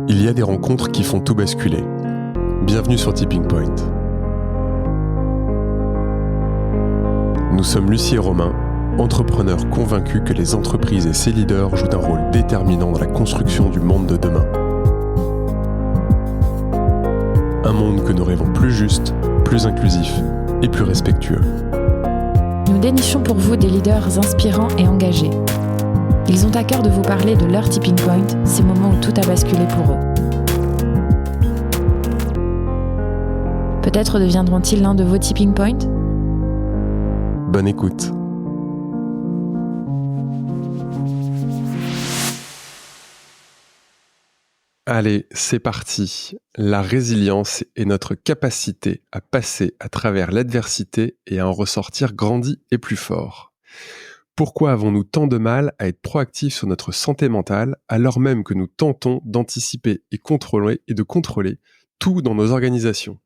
Il y a des rencontres qui font tout basculer. Bienvenue sur Tipping Point. Nous sommes Lucie et Romain, entrepreneurs convaincus que les entreprises et ses leaders jouent un rôle déterminant dans la construction du monde de demain. Un monde que nous rêvons plus juste, plus inclusif et plus respectueux. Nous dénichons pour vous des leaders inspirants et engagés. Ils ont à cœur de vous parler de leur tipping point, ces moments où tout a basculé pour eux. Peut-être deviendront-ils l'un de vos tipping points ? Bonne écoute. Allez, c'est parti. La résilience est notre capacité à passer à travers l'adversité et à en ressortir grandi et plus fort. Pourquoi avons-nous tant de mal à être proactifs sur notre santé mentale alors même que nous tentons d'anticiper et de contrôler tout dans nos organisations ?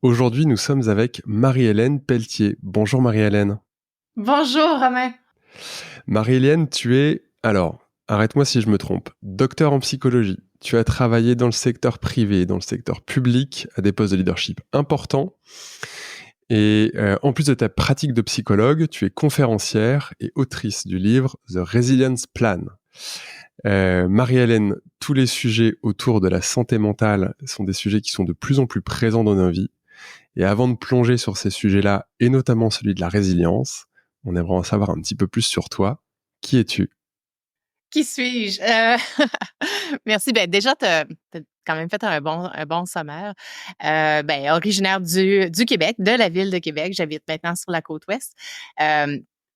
Aujourd'hui, nous sommes avec Marie-Hélène Pelletier. Bonjour Marie-Hélène. Bonjour Romain. Marie-Hélène, tu es, arrête-moi si je me trompe, docteur en psychologie. Tu as travaillé dans le secteur privé, dans le secteur public, à des postes de leadership importants. Et en plus de ta pratique de psychologue, tu es conférencière et autrice du livre The Resilience Plan. Marie-Hélène, tous les sujets autour de la santé mentale sont des sujets qui sont de plus en plus présents dans nos vies. Et avant de plonger sur ces sujets-là, et notamment celui de la résilience, on aimerait en savoir un petit peu plus sur toi. Qui es-tu ? Qui suis-je? Merci. Déjà, tu as quand même fait un bon sommaire. Originaire du Québec, de la ville de Québec. J'habite maintenant sur la côte ouest.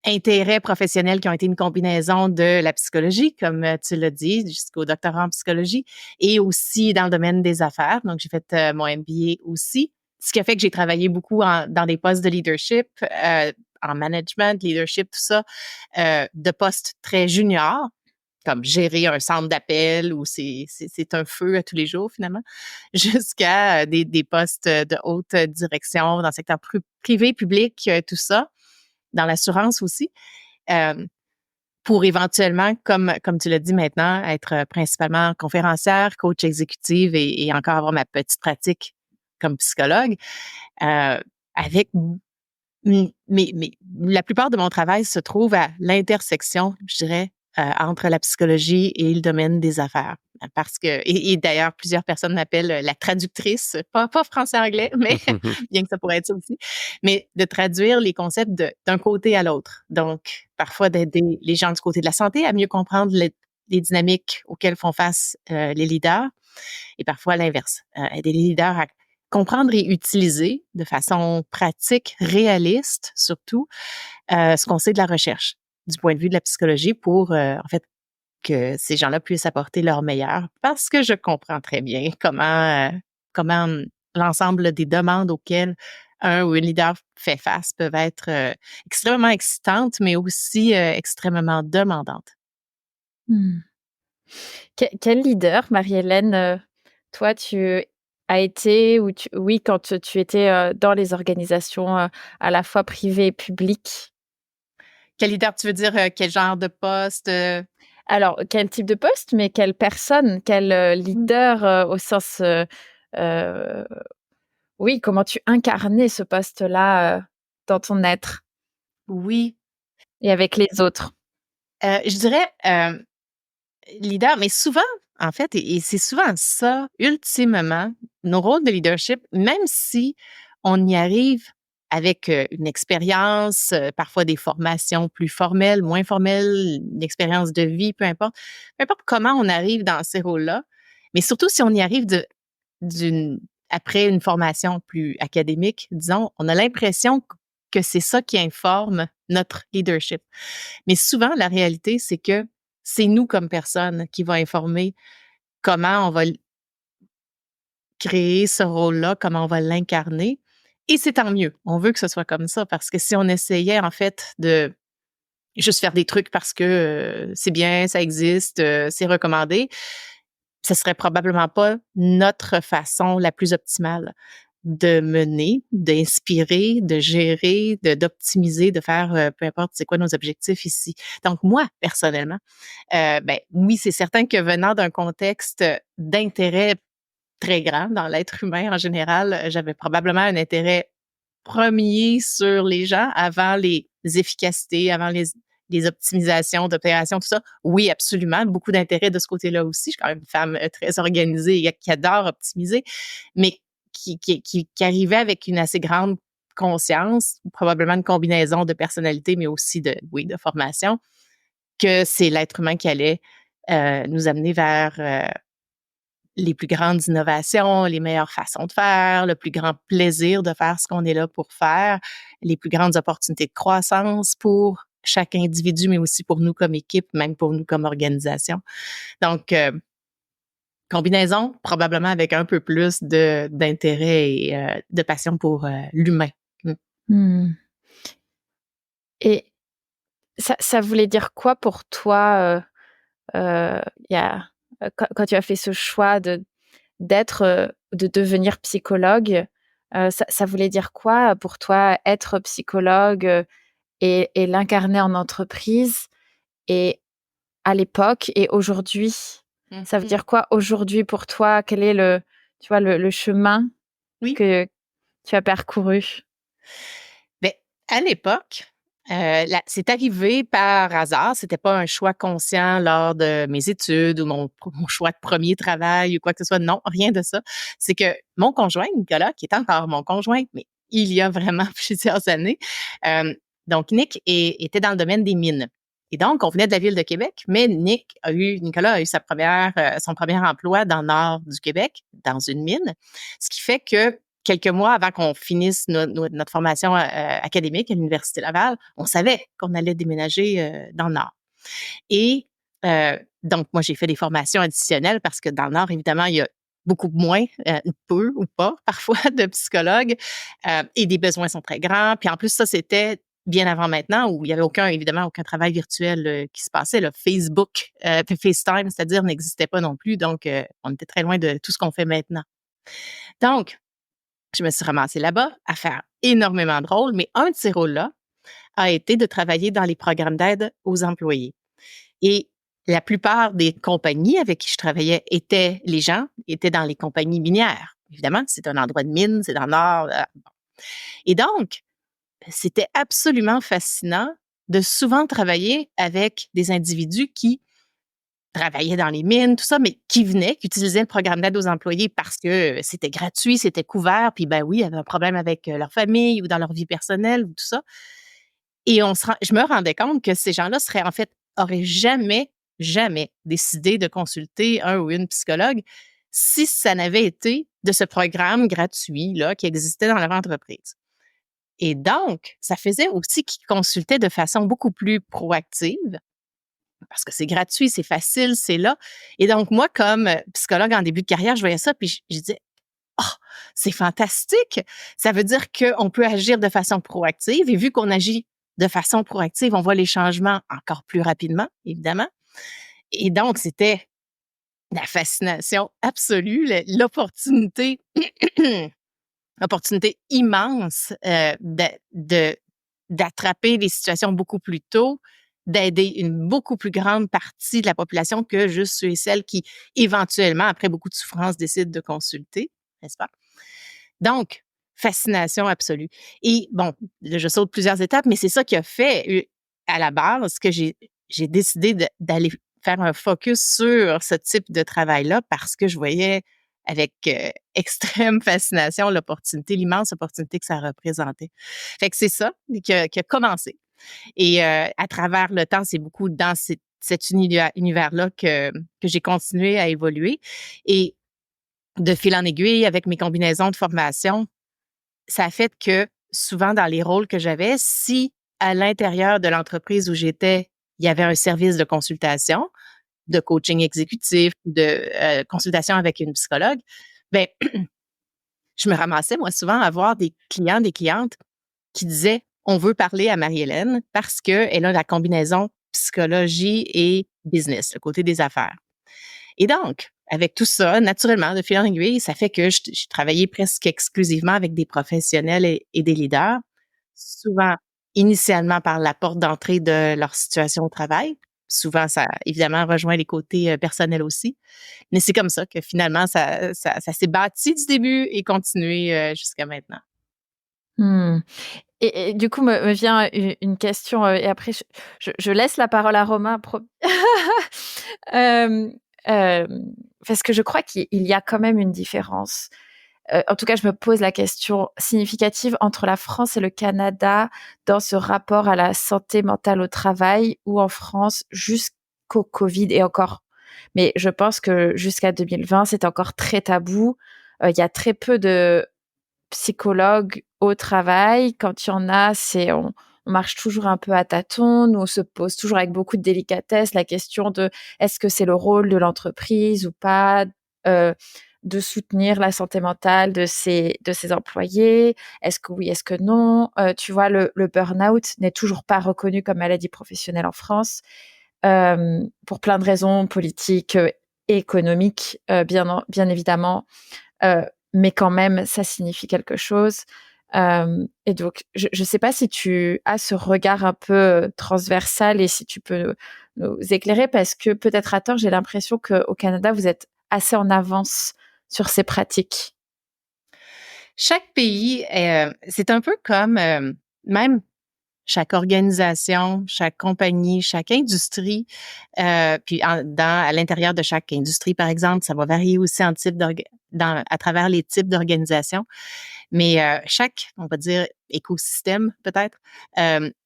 Intérêts professionnels qui ont été une combinaison de la psychologie, comme tu l'as dit, jusqu'au doctorat en psychologie, et aussi dans le domaine des affaires. Donc, j'ai fait mon MBA aussi, ce qui a fait que j'ai travaillé beaucoup dans des postes de leadership, en management, leadership, tout ça, de postes très juniors, comme gérer un centre d'appel où c'est un feu à tous les jours, finalement, jusqu'à des postes de haute direction dans le secteur privé, public, tout ça, dans l'assurance aussi, pour éventuellement, comme tu l'as dit maintenant, être principalement conférencière, coach exécutive et encore avoir ma petite pratique comme psychologue, avec... Mais la plupart de mon travail se trouve à l'intersection, je dirais, entre la psychologie et le domaine des affaires. Parce que, et d'ailleurs, plusieurs personnes m'appellent la traductrice, pas français-anglais, mais bien que ça pourrait être ça aussi, mais de traduire les concepts d'un côté à l'autre. Donc, parfois d'aider les gens du côté de la santé à mieux comprendre les dynamiques auxquelles font face les leaders, et parfois à l'inverse, aider les leaders à comprendre et utiliser de façon pratique, réaliste surtout, ce qu'on sait de la recherche du point de vue de la psychologie pour, en fait, que ces gens-là puissent apporter leur meilleur parce que je comprends très bien comment l'ensemble des demandes auxquelles un ou une leader fait face peuvent être extrêmement excitantes, mais aussi extrêmement demandantes. Quel leader, Marie-Hélène, toi, tu as été, quand tu étais dans les organisations à la fois privées et publiques? Quel leader, tu veux dire quel genre de poste? Alors, quel type de poste, mais quelle personne, quel leader au sens... oui, comment tu incarnais ce poste-là dans ton être? Oui. Et avec les autres? Je dirais leader, mais souvent, en fait, et c'est souvent ça, ultimement, nos rôles de leadership, même si on y arrive avec une expérience, parfois des formations plus formelles, moins formelles, une expérience de vie, peu importe comment on arrive dans ces rôles-là, mais surtout si on y arrive après une formation plus académique, disons, on a l'impression que c'est ça qui informe notre leadership. Mais souvent, la réalité, c'est que c'est nous comme personne qui va informer comment on va créer ce rôle-là, comment on va l'incarner. Et c'est tant mieux. On veut que ce soit comme ça parce que si on essayait, en fait, de juste faire des trucs parce que c'est bien, ça existe, c'est recommandé, ce serait probablement pas notre façon la plus optimale. de mener, d'inspirer, de gérer, d'optimiser, de faire peu importe c'est quoi nos objectifs ici. Donc moi, personnellement, oui, c'est certain que venant d'un contexte d'intérêt très grand dans l'être humain en général, j'avais probablement un intérêt premier sur les gens avant les efficacités, avant les optimisations d'opérations, tout ça. Oui, absolument, beaucoup d'intérêt de ce côté-là aussi. Je suis quand même une femme très organisée et qui adore optimiser, mais qui arrivait avec une assez grande conscience, probablement une combinaison de personnalité, mais aussi de formation, que c'est l'être humain qui allait nous amener vers les plus grandes innovations, les meilleures façons de faire, le plus grand plaisir de faire ce qu'on est là pour faire, les plus grandes opportunités de croissance pour chaque individu, mais aussi pour nous comme équipe, même pour nous comme organisation. Donc, combinaison, probablement avec un peu plus d'intérêt et de passion pour l'humain. Et ça voulait dire quoi pour toi quand tu as fait ce choix de devenir psychologue? Ça voulait dire quoi pour toi être psychologue et l'incarner en entreprise et à l'époque et aujourd'hui? Ça veut dire quoi aujourd'hui pour toi? Quel est le chemin que tu as parcouru? Ben, à l'époque, c'est arrivé par hasard. C'était pas un choix conscient lors de mes études ou mon choix de premier travail ou quoi que ce soit. Non, rien de ça. C'est que mon conjoint, Nicolas, qui est encore mon conjoint, mais il y a vraiment plusieurs années, donc Nick était dans le domaine des mines. Et donc, on venait de la ville de Québec, mais Nicolas a eu son premier emploi dans le nord du Québec, dans une mine, ce qui fait que quelques mois avant qu'on finisse notre formation académique à l'Université Laval, on savait qu'on allait déménager dans le Nord. Et donc, moi, j'ai fait des formations additionnelles parce que dans le Nord, évidemment, il y a beaucoup moins, peu ou pas, parfois, de psychologues et des besoins sont très grands. Puis en plus, ça, c'était bien avant maintenant où il y avait évidemment aucun travail virtuel qui se passait. Là. Facebook, FaceTime, c'est-à-dire, n'existait pas non plus. Donc, on était très loin de tout ce qu'on fait maintenant. Donc, je me suis ramassée là-bas à faire énormément de rôles, mais un de ces rôles-là a été de travailler dans les programmes d'aide aux employés. Et la plupart des compagnies avec qui je travaillais étaient dans les compagnies minières. Évidemment, c'est un endroit de mine, c'est dans le nord. Et donc, c'était absolument fascinant de souvent travailler avec des individus qui travaillaient dans les mines, tout ça, mais qui utilisaient le programme d'aide aux employés parce que c'était gratuit, c'était couvert, puis ben oui, ils avaient un problème avec leur famille ou dans leur vie personnelle ou tout ça. Et je me rendais compte que ces gens-là auraient jamais, jamais décidé de consulter un ou une psychologue si ça n'avait été de ce programme gratuit là, qui existait dans leur entreprise. Et donc, ça faisait aussi qu'ils consultaient de façon beaucoup plus proactive parce que c'est gratuit, c'est facile, c'est là. Et donc, moi, comme psychologue en début de carrière, je voyais ça, puis je disais, « Oh, c'est fantastique! Ça veut dire qu'on peut agir de façon proactive. Et vu qu'on agit de façon proactive, on voit les changements encore plus rapidement, évidemment. » Et donc, c'était la fascination absolue, l'opportunité immense d'attraper les situations beaucoup plus tôt, d'aider une beaucoup plus grande partie de la population que juste ceux et celles qui, éventuellement, après beaucoup de souffrance, décident de consulter, n'est-ce pas? Donc, fascination absolue. Et bon, je saute plusieurs étapes, mais c'est ça qui a fait, à la base, que j'ai décidé d'aller faire un focus sur ce type de travail-là parce que je voyais avec extrême fascination l'immense opportunité que ça représentait. Fait que c'est ça qui a commencé. Et à travers le temps, c'est beaucoup dans cet univers-là que j'ai continué à évoluer. Et de fil en aiguille, avec mes combinaisons de formation, ça a fait que souvent dans les rôles que j'avais, si à l'intérieur de l'entreprise où j'étais, il y avait un service de consultation, de coaching exécutif, de consultation avec une psychologue, ben je me ramassais, moi, souvent à voir des clients, des clientes qui disaient « On veut parler à Marie-Hélène parce qu'elle a la combinaison psychologie et business, le côté des affaires. » Et donc, avec tout ça, naturellement, de fil en aiguille, ça fait que j'ai travaillé presque exclusivement avec des professionnels et des leaders, souvent initialement par la porte d'entrée de leur situation au travail. Souvent, ça, évidemment, rejoint les côtés personnels aussi. Mais c'est comme ça que finalement, ça s'est bâti du début et continué jusqu'à maintenant. Mmh. Et du coup, me vient une question, et après je laisse la parole à Romain, promis. Hem, Parce que je crois qu'il y a quand même une différence. En tout cas, je me pose la question significative entre la France et le Canada dans ce rapport à la santé mentale au travail, ou en France, jusqu'au Covid et encore. Mais je pense que jusqu'à 2020, c'est encore très tabou. Il y a très peu de psychologue au travail. Quand il y en a, on marche toujours un peu à tâtons. Nous, on se pose toujours avec beaucoup de délicatesse la question de est-ce que c'est le rôle de l'entreprise ou pas de soutenir la santé mentale de ses employés. Est-ce que oui, est-ce que non? Tu vois, le burn-out n'est toujours pas reconnu comme maladie professionnelle en France, pour plein de raisons politiques et économiques, bien évidemment. Euh, mais quand même, ça signifie quelque chose. Et donc, je ne sais pas si tu as ce regard un peu transversal et si tu peux nous éclairer, parce que peut-être à tort, j'ai l'impression qu'au Canada, vous êtes assez en avance sur ces pratiques. Chaque pays, c'est un peu comme même chaque organisation, chaque compagnie, chaque industrie, puis à l'intérieur de chaque industrie, par exemple, ça va varier aussi à travers les types d'organisations. Mais chaque, on va dire, écosystème peut-être,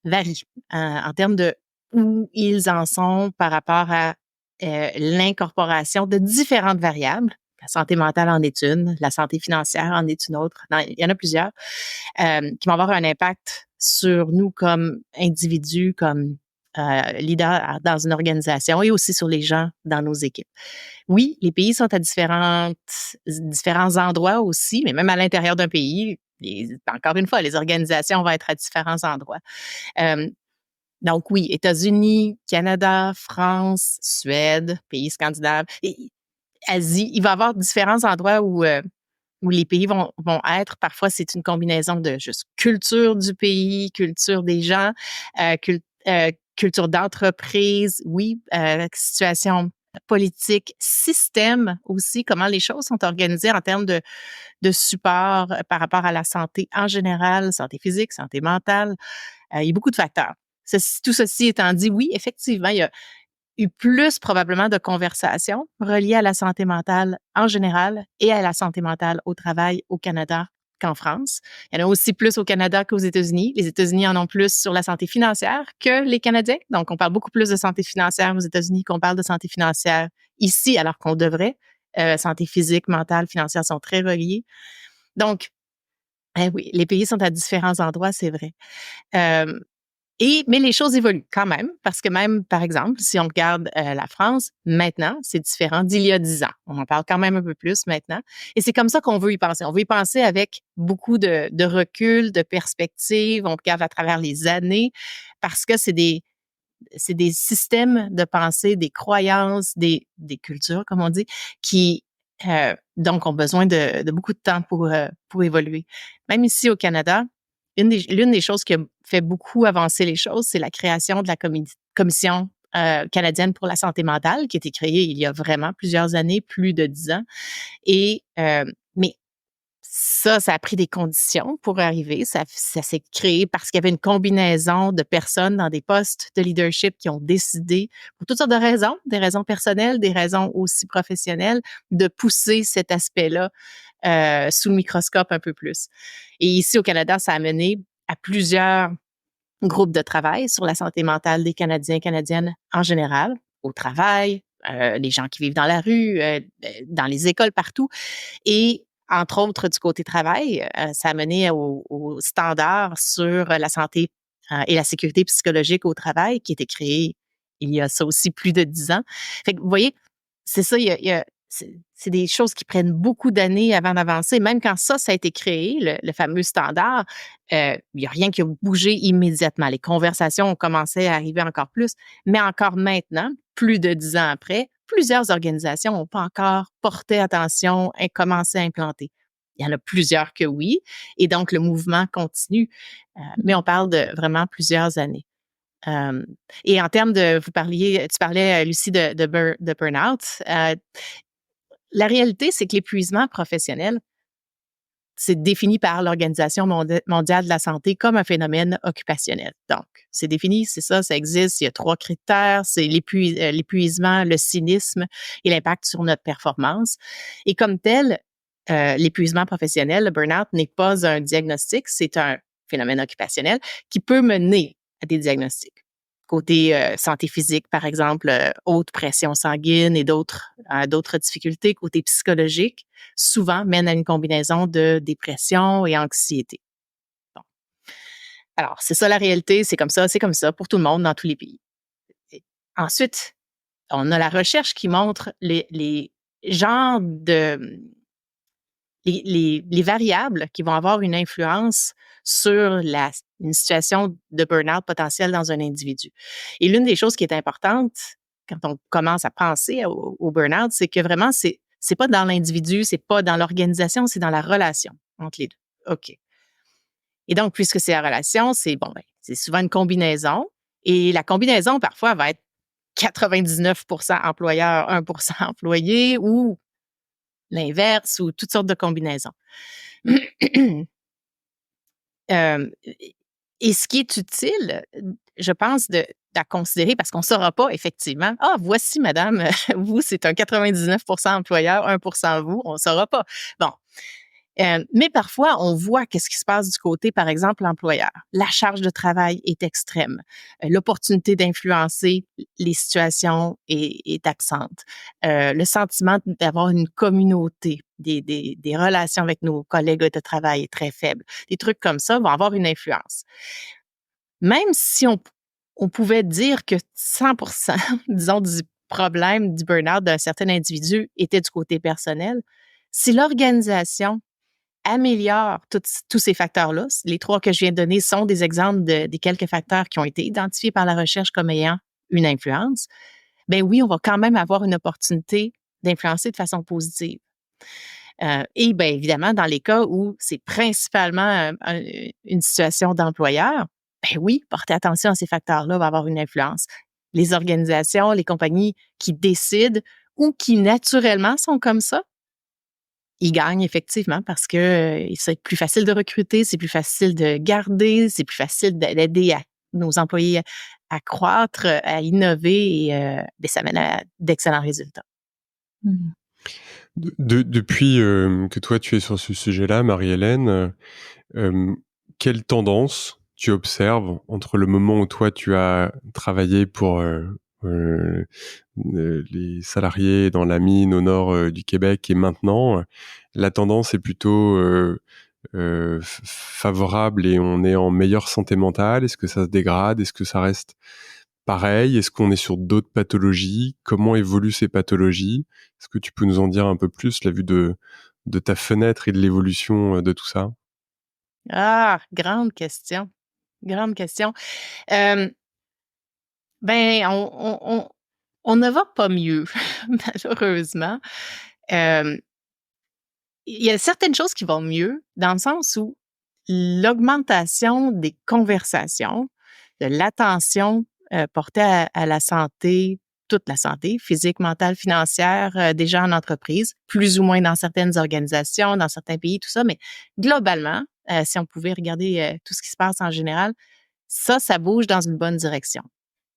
varie en termes de où ils en sont par rapport à l'incorporation de différentes variables. La santé mentale en est une, la santé financière en est une autre. Non, il y en a plusieurs qui vont avoir un impact sur nous comme individus, comme leaders dans une organisation et aussi sur les gens dans nos équipes. Oui, les pays sont à différents endroits aussi, mais même à l'intérieur d'un pays, encore une fois, les organisations vont être à différents endroits. Euh, donc oui, États-Unis, Canada, France, Suède, pays scandinaves, et Asie, il va y avoir différents endroits où les pays vont être. Parfois, c'est une combinaison de juste culture du pays, culture des gens, culture d'entreprise, oui, situation politique, système aussi, comment les choses sont organisées en termes de support par rapport à la santé en général, santé physique, santé mentale. Il y a beaucoup de facteurs. Tout ceci étant dit, oui, effectivement, il y a eu plus probablement de conversations reliées à la santé mentale en général et à la santé mentale au travail au Canada qu'en France. Il y en a aussi plus au Canada qu'aux États-Unis. Les États-Unis en ont plus sur la santé financière que les Canadiens. Donc, on parle beaucoup plus de santé financière aux États-Unis qu'on parle de santé financière ici, alors qu'on devrait. Santé physique, mentale, financière sont très reliées. Donc, oui, les pays sont à différents endroits, c'est vrai. Mais les choses évoluent quand même, parce que même, par exemple, si on regarde la France, maintenant, c'est différent d'il y a 10 ans. On en parle quand même un peu plus maintenant. Et c'est comme ça qu'on veut y penser. On veut y penser avec beaucoup de recul, de perspective. On regarde à travers les années, parce que c'est des systèmes de pensée, des croyances, des cultures, comme on dit, qui donc ont besoin de beaucoup de temps pour évoluer. Même ici au Canada, l'une des choses qui a fait beaucoup avancer les choses, c'est la création de la Commission canadienne pour la santé mentale, qui a été créée il y a vraiment plusieurs années, plus de 10 ans. Mais ça a pris des conditions pour arriver. Ça s'est créé parce qu'il y avait une combinaison de personnes dans des postes de leadership qui ont décidé, pour toutes sortes de raisons, des raisons personnelles, des raisons aussi professionnelles, de pousser cet aspect-là sous le microscope un peu plus. Et ici, au Canada, ça a mené à plusieurs groupes de travail sur la santé mentale des Canadiens et Canadiennes en général, au travail, les gens qui vivent dans la rue, dans les écoles, partout. Et entre autres, du côté travail, ça a mené au standard sur la santé et la sécurité psychologique au travail qui a été créé il y a ça aussi plus de 10 ans. Fait que, vous voyez, c'est ça, c'est des choses qui prennent beaucoup d'années avant d'avancer. Même quand ça a été créé, le fameux standard, il n'y a rien qui a bougé immédiatement. Les conversations ont commencé à arriver encore plus. Mais encore maintenant, plus de 10 ans après, plusieurs organisations n'ont pas encore porté attention et commencé à implanter. Il y en a plusieurs que oui, et donc le mouvement continue, mais on parle de vraiment plusieurs années. Et en termes de, tu parlais, Lucie, de burn-out. La réalité, c'est que l'épuisement professionnel, c'est défini par l'Organisation mondiale de la santé comme un phénomène occupationnel. Donc, c'est défini, c'est ça existe. Il y a 3 critères, c'est l'épuisement, le cynisme et l'impact sur notre performance. Et comme tel, l'épuisement professionnel, le burn-out, n'est pas un diagnostic, c'est un phénomène occupationnel qui peut mener à des diagnostics. Côté santé physique, par exemple, haute pression sanguine et d'autres difficultés. Côté psychologique, souvent mène à une combinaison de dépression et anxiété. Bon. Alors, c'est ça la réalité, c'est comme ça pour tout le monde dans tous les pays. Et ensuite, on a la recherche qui montre les genres de les variables qui vont avoir une influence sur une situation de burn-out potentielle dans un individu. Et l'une des choses qui est importante quand on commence à penser au burn-out, c'est que vraiment, c'est pas dans l'individu, c'est pas dans l'organisation, c'est dans la relation entre les deux. OK. Et donc, puisque c'est la relation, c'est souvent une combinaison. Et la combinaison, parfois, va être 99% employeur, 1% employé, ou l'inverse, ou toutes sortes de combinaisons. Et ce qui est utile, je pense, à considérer, parce qu'on ne saura pas effectivement, voici, madame, vous, c'est un 99% employeur, 1% vous, on ne saura pas. Bon. Mais parfois, on voit qu'est-ce qui se passe du côté, par exemple, employeur. La charge de travail est extrême. L'opportunité d'influencer les situations est absente. Le sentiment d'avoir une communauté, des relations avec nos collègues de travail est très faible. Des trucs comme ça vont avoir une influence. Même si on pouvait dire que 100%, disons, du problème du burn-out d'un certain individu était du côté personnel, si l'organisation améliore tous ces facteurs-là. Les 3 que je viens de donner sont des exemples des quelques facteurs qui ont été identifiés par la recherche comme ayant une influence. Ben oui, on va quand même avoir une opportunité d'influencer de façon positive. Et bien évidemment, dans les cas où c'est principalement une situation d'employeur, ben oui, porter attention à ces facteurs-là va avoir une influence. Les organisations, les compagnies qui décident ou qui naturellement sont comme ça, ils gagnent effectivement parce que c'est plus facile de recruter, c'est plus facile de garder, c'est plus facile d'aider nos employés à croître, à innover et ça mène à d'excellents résultats. Mmh. Depuis que toi tu es sur ce sujet-là, Marie-Hélène, quelle tendance tu observes entre le moment où toi tu as travaillé pour les salariés dans la mine au nord du Québec et maintenant, la tendance est plutôt favorable et on est en meilleure santé mentale? Est-ce que ça se dégrade? Est-ce que ça reste pareil? Est-ce qu'on est sur d'autres pathologies? Comment évoluent ces pathologies? Est-ce que tu peux nous en dire un peu plus, la vue de ta fenêtre et de l'évolution de tout ça? Grande question. Grande question. Ben, on ne va pas mieux, malheureusement. Il y a certaines choses qui vont mieux, dans le sens où l'augmentation des conversations, de l'attention portée à la santé, toute la santé, physique, mentale, financière, des gens en entreprise, plus ou moins dans certaines organisations, dans certains pays, tout ça, mais globalement, si on pouvait regarder tout ce qui se passe en général, ça bouge dans une bonne direction.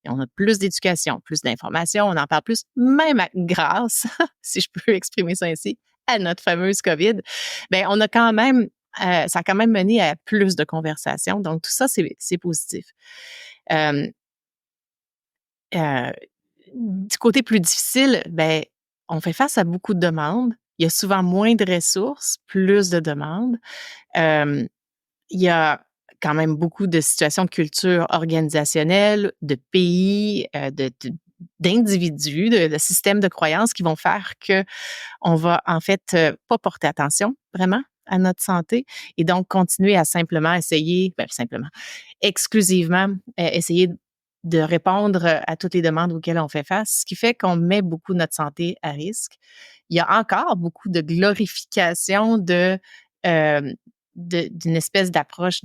Et on a plus d'éducation, plus d'informations, on en parle plus, même grâce, si je peux exprimer ça ainsi, à notre fameuse COVID. Ben, on a quand même, ça a quand même mené à plus de conversations. Donc, tout ça, c'est positif. Du côté plus difficile, ben, on fait face à beaucoup de demandes. Il y a souvent moins de ressources, plus de demandes. Il y a quand même beaucoup de situations de culture organisationnelle, de pays, d'individus, de systèmes de croyances qui vont faire que on va en fait pas porter attention vraiment à notre santé et donc continuer à simplement essayer, exclusivement essayer de répondre à toutes les demandes auxquelles on fait face, ce qui fait qu'on met beaucoup notre santé à risque. Il y a encore beaucoup de glorification d'une espèce d'approche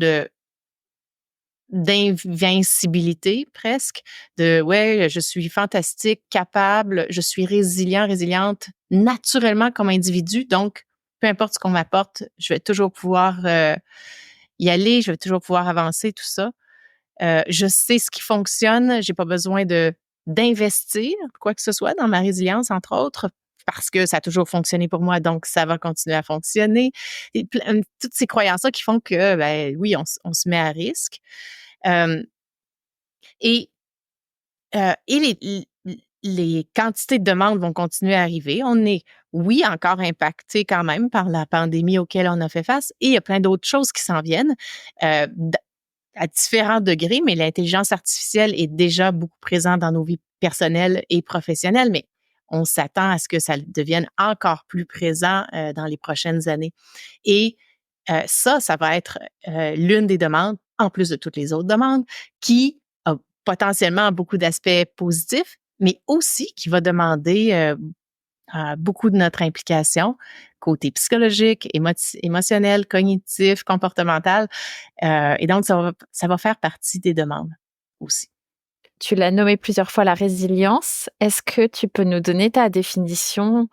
d'invincibilité presque, ouais, je suis fantastique, capable, je suis résiliente naturellement comme individu, donc peu importe ce qu'on m'apporte, je vais toujours pouvoir y aller, je vais toujours pouvoir avancer, tout ça. Je sais ce qui fonctionne, j'ai pas besoin d'investir quoi que ce soit dans ma résilience, entre autres, parce que ça a toujours fonctionné pour moi, donc ça va continuer à fonctionner. Et toutes ces croyances-là qui font que, ben oui, on se met à risque. Euh, et les quantités de demandes vont continuer à arriver. On est, oui, encore impacté quand même par la pandémie auquel on a fait face, et il y a plein d'autres choses qui s'en viennent. À différents degrés, mais l'intelligence artificielle est déjà beaucoup présente dans nos vies personnelles et professionnelles, mais on s'attend à ce que ça devienne encore plus présent dans les prochaines années. Et ça va être l'une des demandes, en plus de toutes les autres demandes, qui a potentiellement beaucoup d'aspects positifs, mais aussi qui va demander beaucoup de notre implication, côté psychologique, émotionnel, cognitif, comportemental. Et donc, ça va faire partie des demandes aussi. Tu l'as nommé plusieurs fois, la résilience. Est-ce que tu peux nous donner ta définition?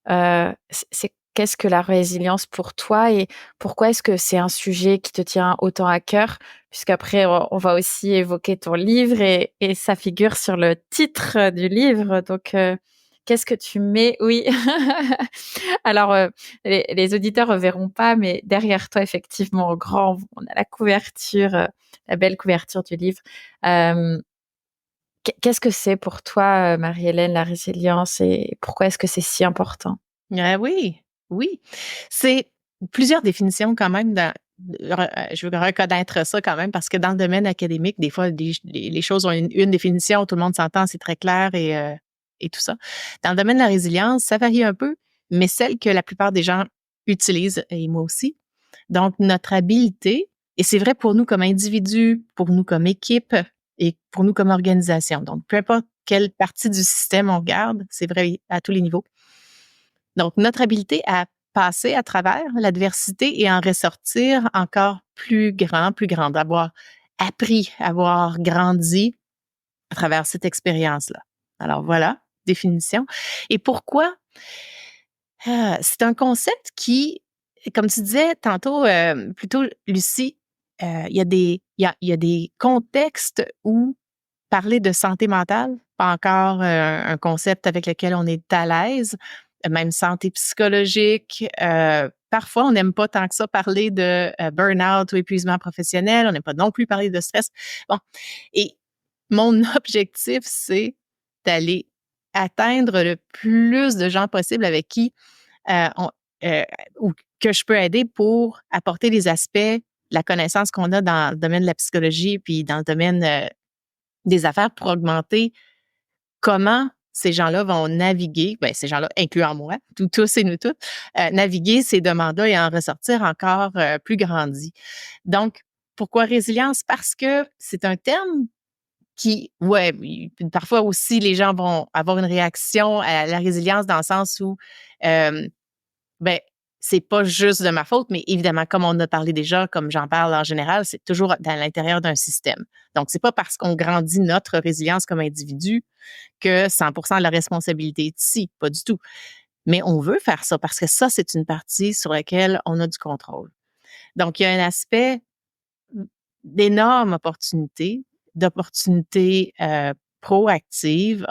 Qu'est-ce que la résilience pour toi et pourquoi est-ce que c'est un sujet qui te tient autant à cœur? Puisqu'après, on va aussi évoquer ton livre et ça figure sur le titre du livre. Donc, qu'est-ce que tu mets? Oui. Alors, les auditeurs ne verront pas, mais derrière toi, effectivement, en grand, on a la couverture, la belle couverture du livre. Qu'est-ce que c'est pour toi, Marie-Hélène, la résilience et pourquoi est-ce que c'est si important? Oui, oui. C'est plusieurs définitions quand même. Je veux reconnaître ça quand même parce que dans le domaine académique, des fois, les choses ont une définition, tout le monde s'entend, c'est très clair et tout ça. Dans le domaine de la résilience, ça varie un peu, mais celle que la plupart des gens utilisent, et moi aussi. Donc, notre habileté, et c'est vrai pour nous comme individus, pour nous comme équipe et pour nous comme organisation. Donc, peu importe quelle partie du système on regarde, c'est vrai à tous les niveaux. Donc, notre habileté à passer à travers l'adversité et en ressortir encore plus grand, d'avoir appris, avoir grandi à travers cette expérience-là. Alors voilà, définition. Et pourquoi? C'est un concept qui, comme tu disais tantôt, plutôt Lucie, il y a des contextes où parler de santé mentale, pas encore un concept avec lequel on est à l'aise, même santé psychologique. Parfois, on n'aime pas tant que ça parler de burn-out ou épuisement professionnel. On n'aime pas non plus parler de stress. Bon, et mon objectif, c'est d'aller atteindre le plus de gens possible avec qui euh, on- euh, ou que je peux aider pour apporter les aspects, la connaissance qu'on a dans le domaine de la psychologie puis dans le domaine des affaires pour augmenter comment ces gens-là vont naviguer, ben ces gens-là, incluant moi, tous et nous toutes, naviguer ces demandes-là et en ressortir encore plus grandis. Donc, pourquoi résilience? Parce que c'est un terme qui, ouais, parfois aussi, les gens vont avoir une réaction à la résilience dans le sens où, ben, c'est pas juste de ma faute, mais évidemment, comme on a parlé déjà, comme j'en parle en général, c'est toujours dans l'intérieur d'un système. Donc, c'est pas parce qu'on grandit notre résilience comme individu que 100% de la responsabilité est ici, pas du tout. Mais on veut faire ça parce que ça, c'est une partie sur laquelle on a du contrôle. Donc, il y a un aspect d'énormes d'opportunités proactives,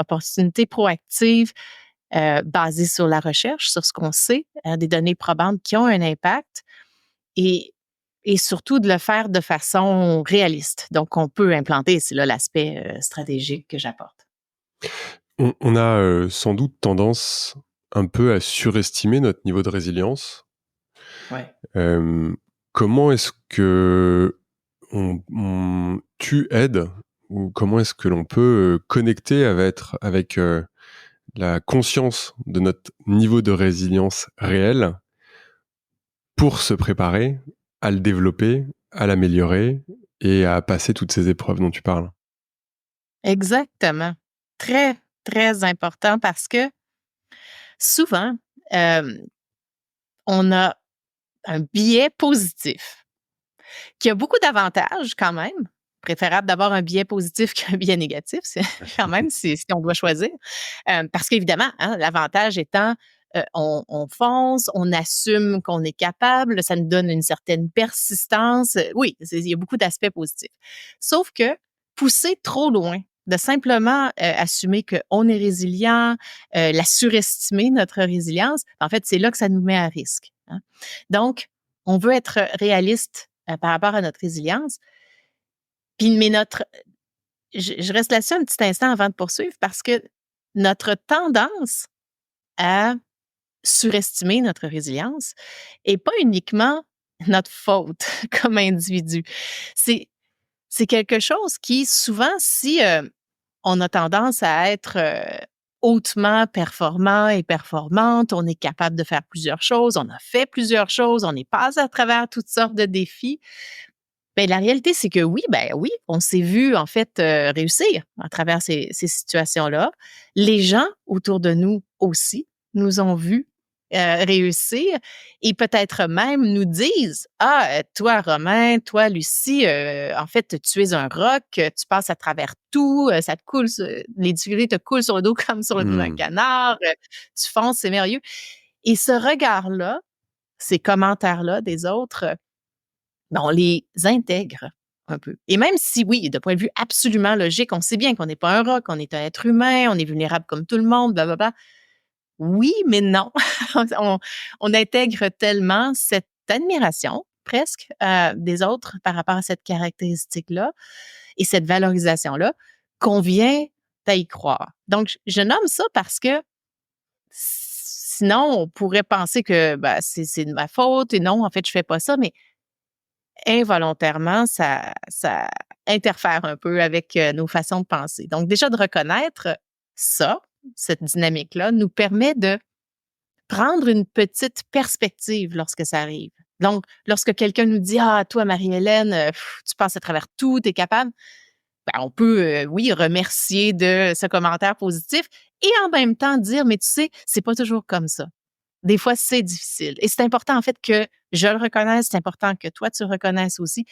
basées sur la recherche, sur ce qu'on sait, des données probantes qui ont un impact et, et surtout de le faire de façon réaliste. Donc, on peut implanter, c'est là l'aspect stratégique que j'apporte. On a sans doute tendance un peu à surestimer notre niveau de résilience. Ouais. Comment est-ce que tu aides ou comment est-ce que l'on peut connecter avec la conscience de notre niveau de résilience réel pour se préparer à le développer, à l'améliorer et à passer toutes ces épreuves dont tu parles? Exactement. Très, très important parce que souvent, on a un biais positif qui a beaucoup d'avantages quand même. Préférable d'avoir un biais positif qu'un biais négatif, c'est quand même si on doit choisir. Parce qu'évidemment, hein, l'avantage étant, on fonce, on assume qu'on est capable, ça nous donne une certaine persistance. Oui, il y a beaucoup d'aspects positifs. Sauf que pousser trop loin, de simplement assumer qu'on est résilient, la surestimer, notre résilience, en fait, c'est là que ça nous met à risque. Hein. Donc, on veut être réaliste par rapport à notre résilience. Puis, mais je reste là-dessus un petit instant avant de poursuivre parce que notre tendance à surestimer notre résilience est pas uniquement notre faute comme individu. C'est, c'est quelque chose qui, souvent, si on a tendance à être hautement performant et performante, on est capable de faire plusieurs choses, on a fait plusieurs choses, on est passé à travers toutes sortes de défis. Ben, la réalité, c'est que oui, ben oui, on s'est vu en fait réussir à travers ces situations-là. Les gens autour de nous aussi nous ont vus réussir et peut-être même nous disent ah toi Romain, toi Lucie, en fait tu es un roc, tu passes à travers tout, ça te coule, les difficultés te coulent sur le dos comme sur le dos d'un canard, tu fonces, c'est merveilleux. Et ce regard-là, ces commentaires-là des autres ben, on les intègre un peu. Et même si, oui, de point de vue absolument logique, on sait bien qu'on n'est pas un roc, on est un être humain, on est vulnérable comme tout le monde, blablabla. Oui, mais non. On intègre tellement cette admiration, presque, des autres par rapport à cette caractéristique-là et cette valorisation-là qu'on vient à y croire. Donc, je nomme ça parce que sinon, on pourrait penser que ben, c'est de ma faute et non, en fait, je fais pas ça, mais involontairement, ça interfère un peu avec nos façons de penser. Donc, déjà de reconnaître ça, cette dynamique-là, nous permet de prendre une petite perspective lorsque ça arrive. Donc, lorsque quelqu'un nous dit ah toi Marie-Hélène, tu passes à travers tout, tu es capable, ben, on peut oui remercier de ce commentaire positif et en même temps dire mais tu sais, c'est pas toujours comme ça. Des fois, c'est difficile. Et c'est important, en fait, que je le reconnaisse. C'est important que toi, tu le reconnaisses aussi.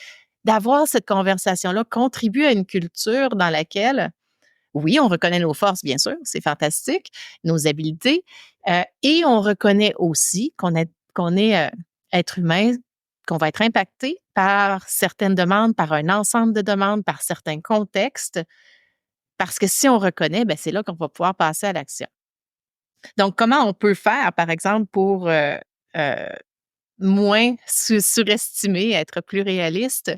D'avoir cette conversation-là contribue à une culture dans laquelle, oui, on reconnaît nos forces, bien sûr, c'est fantastique, nos habiletés, et on reconnaît aussi qu'on est être humain, qu'on va être impacté par certaines demandes, par un ensemble de demandes, par certains contextes, parce que si on reconnaît, ben, c'est là qu'on va pouvoir passer à l'action. Donc, comment on peut faire, par exemple, pour euh, moins surestimer, être plus réaliste?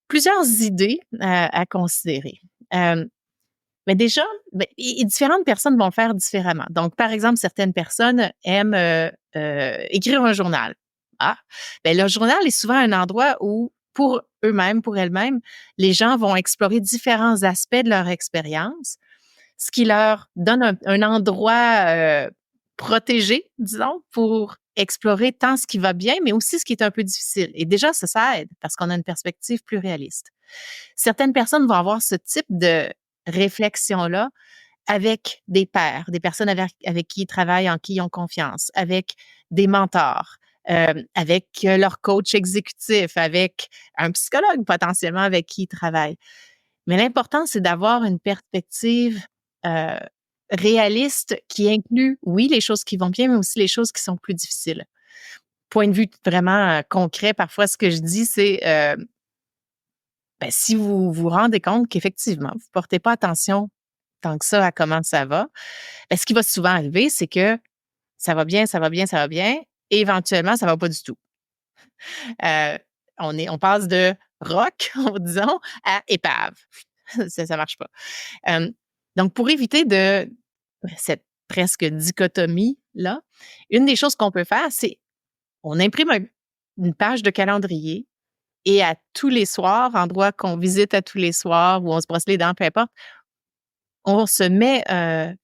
Plusieurs idées à considérer. Mais déjà, ben, et différentes personnes vont faire différemment. Donc, par exemple, certaines personnes aiment écrire un journal. Ah, ben le journal est souvent un endroit où, pour eux-mêmes, pour elles-mêmes, les gens vont explorer différents aspects de leur expérience, ce qui leur donne un endroit protégé, disons, pour explorer tant ce qui va bien, mais aussi ce qui est un peu difficile. Et déjà, ça aide parce qu'on a une perspective plus réaliste. Certaines personnes vont avoir ce type de réflexion-là avec des pairs, des personnes avec qui ils travaillent, en qui ils ont confiance, avec des mentors, avec leur coach exécutif, avec un psychologue potentiellement avec qui ils travaillent. Mais l'important, c'est d'avoir une perspective euh, réaliste qui inclut, oui, les choses qui vont bien, mais aussi les choses qui sont plus difficiles. Point de vue vraiment concret, parfois, ce que je dis, c'est ben, si vous vous rendez compte qu'effectivement, vous ne portez pas attention tant que ça à comment ça va, ben, ce qui va souvent arriver, c'est que ça va bien, ça va bien, ça va bien, et éventuellement, ça ne va pas du tout. On passe de rock, disons, à épave. Ça ne marche pas. Donc, pour éviter cette presque dichotomie-là, une des choses qu'on peut faire, c'est on imprime une page de calendrier et à tous les soirs, endroit qu'on visite à tous les soirs, où on se brosse les dents, peu importe, on se met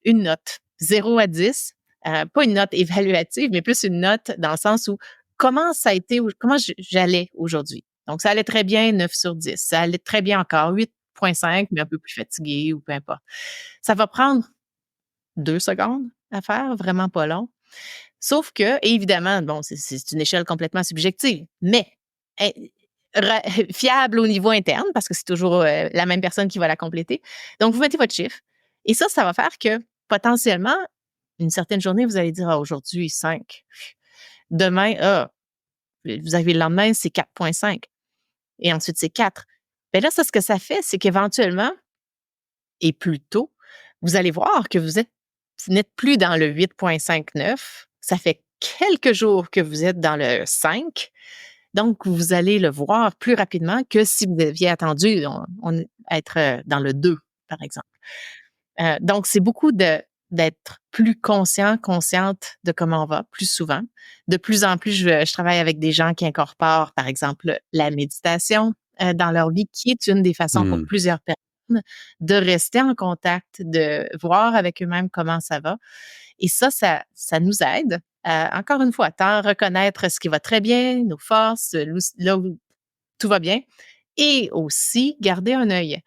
une note, 0 à 10, pas une note évaluative, mais plus une note dans le sens où comment ça a été, comment j'allais aujourd'hui. Donc, ça allait très bien, 9 sur 10. Ça allait très bien encore, 8,5, mais un peu plus fatigué ou peu importe. Ça va prendre 2 secondes à faire, vraiment pas long. Sauf que, évidemment, bon, c'est une échelle complètement subjective, mais eh, fiable au niveau interne, parce que c'est toujours la même personne qui va la compléter. Donc, vous mettez votre chiffre. Et ça va faire que, potentiellement, une certaine journée, vous allez dire, ah, aujourd'hui, 5. Demain, vous avez le lendemain, c'est 4,5. Et ensuite, c'est 4. Bien là, ça, ce que ça fait, c'est qu'éventuellement, et plus tôt, vous allez voir que vous n'êtes plus dans le 8,59. Ça fait quelques jours que vous êtes dans le 5. Donc, vous allez le voir plus rapidement que si vous aviez attendu être dans le 2, par exemple. Donc, c'est beaucoup d'être plus consciente de comment on va plus souvent. De plus en plus, je travaille avec des gens qui incorporent, par exemple, la méditation dans leur vie, qui est une des façons pour plusieurs personnes de rester en contact, de voir avec eux-mêmes comment ça va. Et ça nous aide à, encore une fois, tant reconnaître ce qui va très bien, nos forces, là où tout va bien, et aussi garder un œil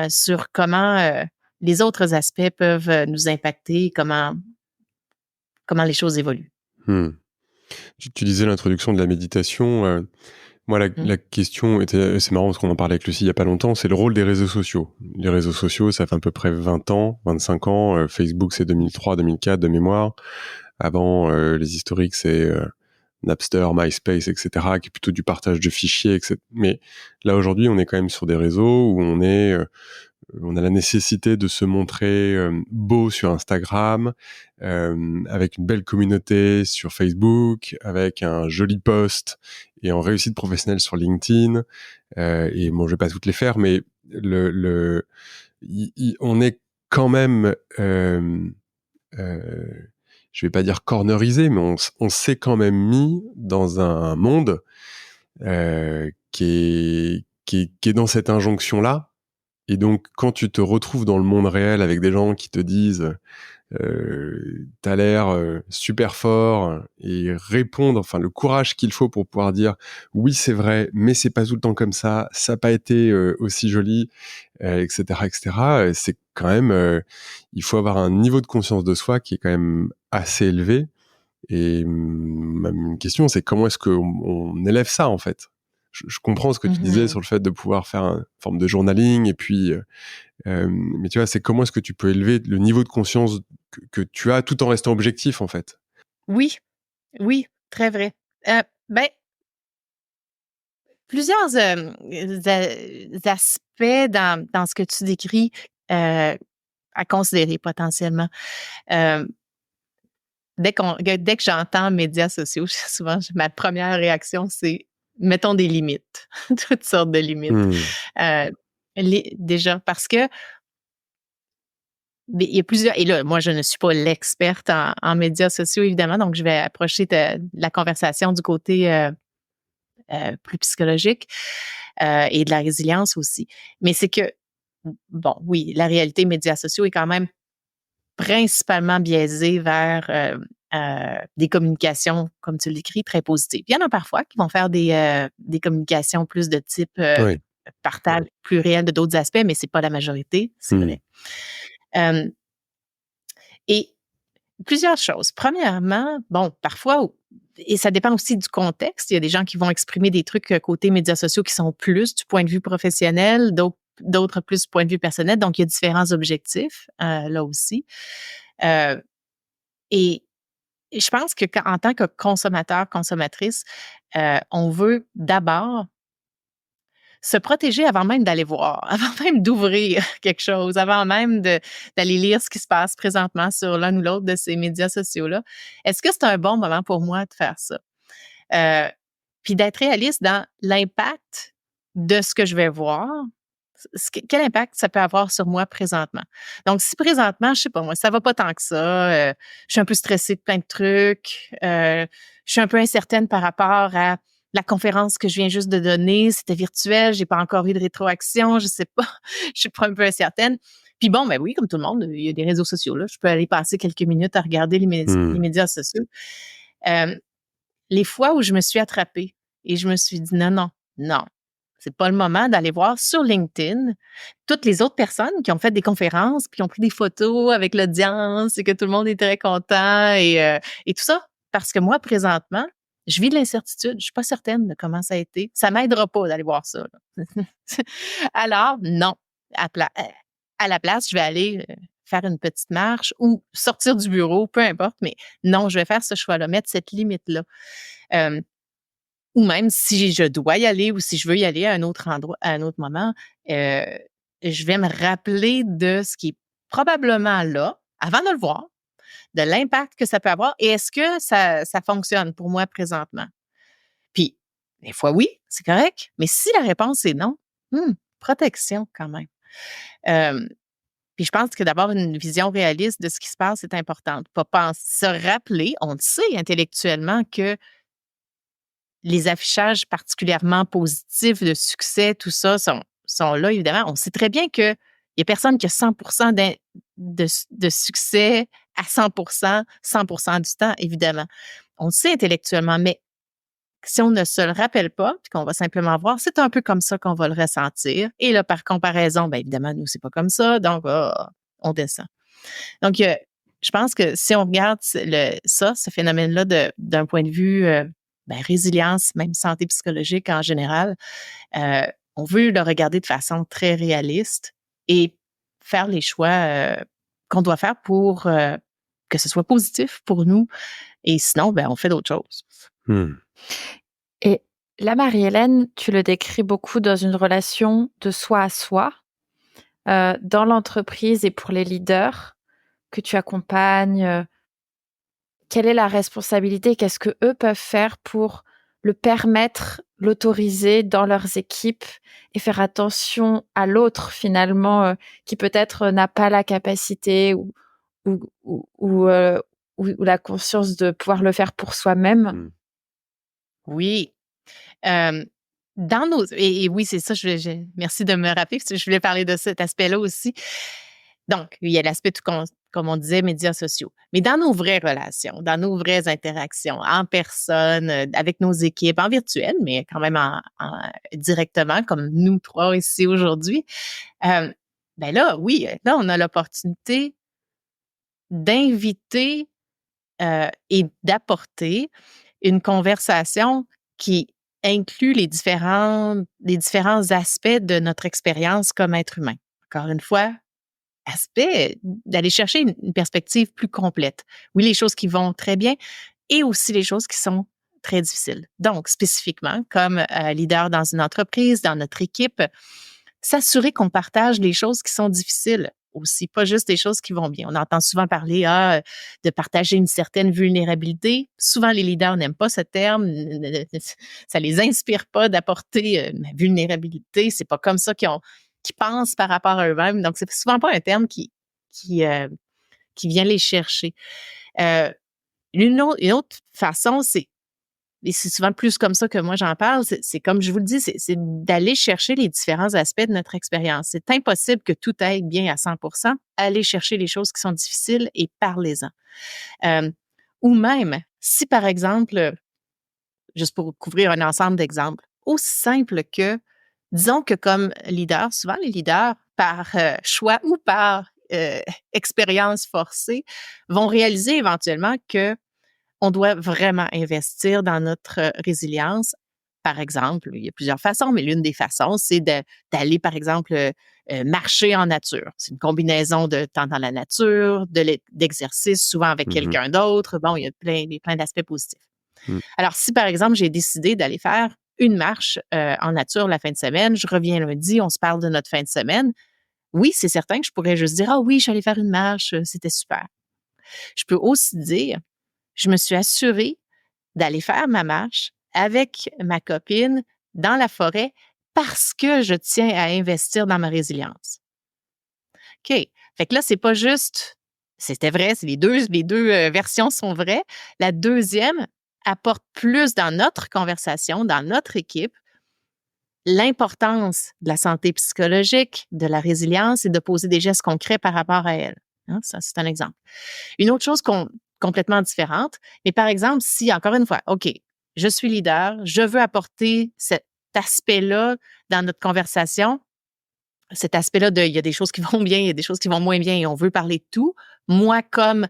sur comment les autres aspects peuvent nous impacter, comment les choses évoluent. Tu disais l'introduction de la méditation. Moi, la question était, c'est marrant parce qu'on en parlait avec Lucie il y a pas longtemps, c'est le rôle des réseaux sociaux. Les réseaux sociaux, ça fait à peu près 20 ans, 25 ans. Facebook, c'est 2003, 2004 de mémoire. Avant, les historiques, c'est Napster, MySpace, etc., qui est plutôt du partage de fichiers, etc. Mais là, aujourd'hui, on est quand même sur des réseaux où on a la nécessité de se montrer beau sur Instagram, avec une belle communauté sur Facebook, avec un joli post et en réussite professionnelle sur LinkedIn. Et bon, je vais pas toutes les faire, mais on est quand même, je vais pas dire cornerisé, mais on s'est quand même mis dans un monde qui est dans cette injonction-là. Et donc, quand tu te retrouves dans le monde réel avec des gens qui te disent t'as l'air super fort et répondre, enfin le courage qu'il faut pour pouvoir dire oui c'est vrai, mais c'est pas tout le temps comme ça n'a pas été aussi joli, etc., etc. C'est quand même, il faut avoir un niveau de conscience de soi qui est quand même assez élevé. Et ma question, c'est comment est-ce qu'on élève ça, en fait? Je comprends ce que tu disais sur le fait de pouvoir faire une forme de journaling, et puis, mais tu vois, c'est comment est-ce que tu peux élever le niveau de conscience que tu as tout en restant objectif, en fait? Oui, oui, très vrai. Ben, plusieurs aspects dans ce que tu décris à considérer potentiellement. Dès que j'entends médias sociaux, souvent, ma première réaction, c'est mettons des limites, toutes sortes de limites. Déjà, parce que il y a plusieurs, et là, moi, je ne suis pas l'experte en médias sociaux, évidemment, donc je vais approcher de la conversation du côté plus psychologique et de la résilience aussi. Mais c'est que, bon, oui, la réalité médias sociaux est quand même principalement biaisée vers des communications, comme tu l'écris, très positives. Il y en a parfois qui vont faire des communications plus de type Oui. partage pluriel de d'autres aspects, mais c'est pas la majorité, c'est vrai. Et plusieurs choses. Premièrement, bon, parfois, et ça dépend aussi du contexte, il y a des gens qui vont exprimer des trucs côté médias sociaux qui sont plus du point de vue professionnel, d'autres plus du point de vue personnel. Donc, il y a différents objectifs là aussi. Et je pense que en tant que consommateur, consommatrice, on veut d'abord se protéger avant même d'aller voir, avant même d'ouvrir quelque chose, avant même d'aller lire ce qui se passe présentement sur l'un ou l'autre de ces médias sociaux-là. Est-ce que c'est un bon moment pour moi de faire ça? Puis d'être réaliste dans l'impact de ce que je vais voir. Quel impact ça peut avoir sur moi présentement? Donc, si présentement, je sais pas moi, ça va pas tant que ça, je suis un peu stressée de plein de trucs, je suis un peu incertaine par rapport à la conférence que je viens juste de donner, c'était virtuel, j'ai pas encore eu de rétroaction, je sais pas, je suis un peu incertaine. Puis bon, ben oui, comme tout le monde, il y a des réseaux sociaux, là, je peux aller passer quelques minutes à regarder les médias sociaux. Les fois où je me suis attrapée et je me suis dit non, non, non, c'est pas le moment d'aller voir sur LinkedIn toutes les autres personnes qui ont fait des conférences, puis qui ont pris des photos avec l'audience et que tout le monde est très content et tout ça. Parce que moi, présentement, je vis de l'incertitude. Je suis pas certaine de comment ça a été. Ça m'aidera pas d'aller voir ça, là. Alors, non. À la place, je vais aller faire une petite marche ou sortir du bureau, peu importe, mais non, je vais faire ce choix-là, mettre cette limite-là. Ou même si je dois y aller ou si je veux y aller à un autre endroit, à un autre moment, je vais me rappeler de ce qui est probablement là, avant de le voir, de l'impact que ça peut avoir et est-ce que ça fonctionne pour moi présentement? Puis, des fois, oui, c'est correct, mais si la réponse est non, protection quand même. Puis je pense que d'avoir une vision réaliste de ce qui se passe est importante. Pas se rappeler, on le sait intellectuellement que les affichages particulièrement positifs de succès, tout ça, sont là, évidemment. On sait très bien qu'il n'y a personne qui a 100% de succès à 100% du temps, évidemment. On le sait intellectuellement, mais si on ne se le rappelle pas, puis qu'on va simplement voir, c'est un peu comme ça qu'on va le ressentir. Et là, par comparaison, bien évidemment, nous, c'est pas comme ça, donc on descend. Donc, je pense que si on regarde ce phénomène-là d'un point de vue résilience, même santé psychologique en général, on veut le regarder de façon très réaliste et faire les choix qu'on doit faire pour que ce soit positif pour nous. Et sinon, on fait d'autres choses. Et là, Marie-Hélène, tu le décris beaucoup dans une relation de soi à soi, dans l'entreprise et pour les leaders que tu accompagnes. Quelle est la responsabilité? Qu'est-ce que eux peuvent faire pour le permettre, l'autoriser dans leurs équipes et faire attention à l'autre finalement qui peut-être n'a pas la capacité ou la conscience de pouvoir le faire pour soi-même? Oui. Dans nos et oui, c'est ça, merci de me rappeler parce que je voulais parler de cet aspect-là aussi. Donc, il y a l'aspect comme on disait, médias sociaux. Mais dans nos vraies relations, dans nos vraies interactions, en personne, avec nos équipes, en virtuel, mais quand même directement, comme nous trois ici aujourd'hui, là, oui, là, on a l'opportunité d'inviter et d'apporter une conversation qui inclut les différents aspects de notre expérience comme être humain. Encore une fois, aspect d'aller chercher une perspective plus complète. Oui, les choses qui vont très bien et aussi les choses qui sont très difficiles. Donc, spécifiquement, comme leader dans une entreprise, dans notre équipe, s'assurer qu'on partage les choses qui sont difficiles aussi, pas juste les choses qui vont bien. On entend souvent parler de partager une certaine vulnérabilité. Souvent, les leaders n'aiment pas ce terme. Ça les inspire pas d'apporter vulnérabilité. C'est pas comme ça qu'ils pensent par rapport à eux-mêmes. Donc, c'est souvent pas un terme qui vient les chercher. Une autre façon, et c'est souvent plus comme ça que moi j'en parle, c'est comme je vous le dis, c'est d'aller chercher les différents aspects de notre expérience. C'est impossible que tout aille bien à 100%. Allez chercher les choses qui sont difficiles et parlez-en. Ou même, si par exemple, juste pour couvrir un ensemble d'exemples, aussi simple que, disons que comme leader, souvent les leaders, par choix ou par expérience forcée, vont réaliser éventuellement que on doit vraiment investir dans notre résilience. Par exemple, il y a plusieurs façons, mais l'une des façons, c'est d'aller, par exemple, marcher en nature. C'est une combinaison de temps dans la nature, d'exercice, souvent avec quelqu'un d'autre. Bon, il y a plein d'aspects positifs. Alors, si, par exemple, j'ai décidé d'aller faire une marche en nature la fin de semaine, je reviens lundi, on se parle de notre fin de semaine. Oui, c'est certain que je pourrais juste dire, ah oui, je suis allée faire une marche, c'était super. Je peux aussi dire, je me suis assurée d'aller faire ma marche avec ma copine dans la forêt parce que je tiens à investir dans ma résilience. OK. Fait que là, c'est pas juste, c'était vrai, c'est les deux versions sont vraies. La deuxième apporte plus dans notre conversation, dans notre équipe, l'importance de la santé psychologique, de la résilience et de poser des gestes concrets par rapport à elle. Hein, ça, c'est un exemple. Une autre chose complètement différente, mais par exemple, si, encore une fois, OK, je suis leader, je veux apporter cet aspect-là dans notre conversation, cet aspect-là il y a des choses qui vont bien, il y a des choses qui vont moins bien et on veut parler de tout. Moi, comme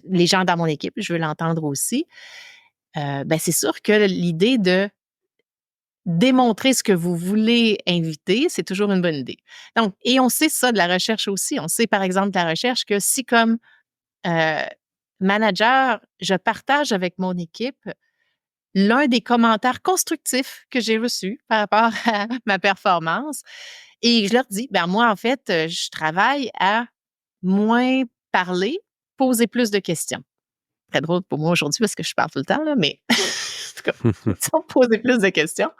les gens dans mon équipe, je veux l'entendre aussi. C'est sûr que l'idée de démontrer ce que vous voulez inviter, c'est toujours une bonne idée. Donc, et on sait ça de la recherche aussi. On sait, par exemple, de la recherche que si comme manager, je partage avec mon équipe l'un des commentaires constructifs que j'ai reçus par rapport à ma performance. Et je leur dis, moi, en fait, je travaille à moins parler, poser plus de questions. Très drôle pour moi aujourd'hui parce que je parle tout le temps, là, mais sans poser plus de questions.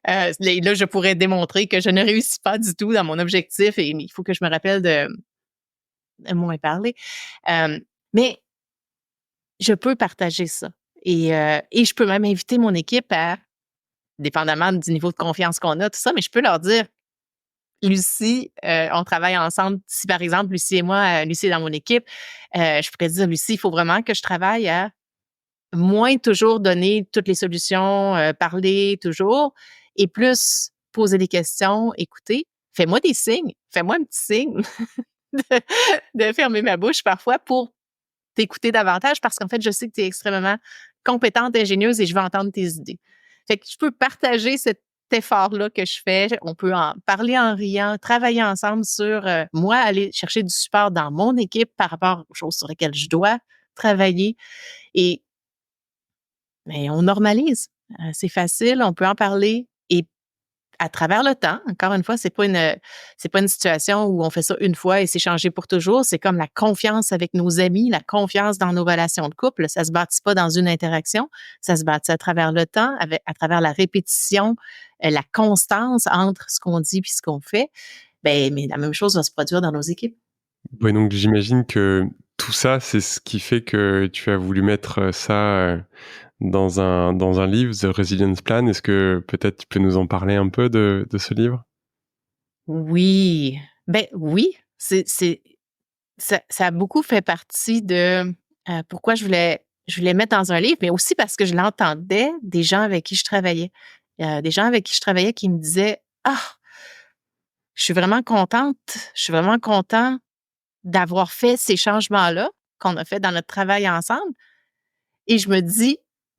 Là, je pourrais démontrer que je ne réussis pas du tout dans mon objectif et il faut que je me rappelle de moins parler. Mais je peux partager ça. Et je peux même inviter mon équipe à, dépendamment du niveau de confiance qu'on a, tout ça, mais je peux leur dire, Lucie, on travaille ensemble. Si, par exemple, Lucie et moi, Lucie est dans mon équipe, je pourrais dire, Lucie, il faut vraiment que je travaille à moins toujours donner toutes les solutions, parler toujours, et plus poser des questions, écouter. Fais-moi des signes. Fais-moi un petit signe de, de fermer ma bouche parfois pour t'écouter davantage parce qu'en fait, je sais que tu es extrêmement compétente, ingénieuse et je veux entendre tes idées. Fait que je peux partager cet effort-là que je fais. On peut en parler en riant, travailler ensemble sur, moi, aller chercher du support dans mon équipe par rapport aux choses sur lesquelles je dois travailler. Et on normalise. C'est facile, on peut en parler et à travers le temps, encore une fois, c'est pas une situation où on fait ça une fois et c'est changé pour toujours. C'est comme la confiance avec nos amis, la confiance dans nos relations de couple. Ça se bâtit pas dans une interaction, ça se bâtit à travers le temps, à travers la répétition, la constance entre ce qu'on dit puis ce qu'on fait. Mais la même chose va se produire dans nos équipes. Ouais, donc j'imagine que tout ça, c'est ce qui fait que tu as voulu mettre ça dans un livre, The Resilience Plan. Est-ce que peut-être tu peux nous en parler un peu de ce livre? Oui, oui, ça a beaucoup fait partie de pourquoi je voulais mettre dans un livre, mais aussi parce que je l'entendais des gens avec qui je travaillais. Des gens avec qui je travaillais qui me disaient: «Ah, je suis vraiment contente, je suis vraiment content d'avoir fait ces changements-là qu'on a fait dans notre travail ensemble» et je me dis: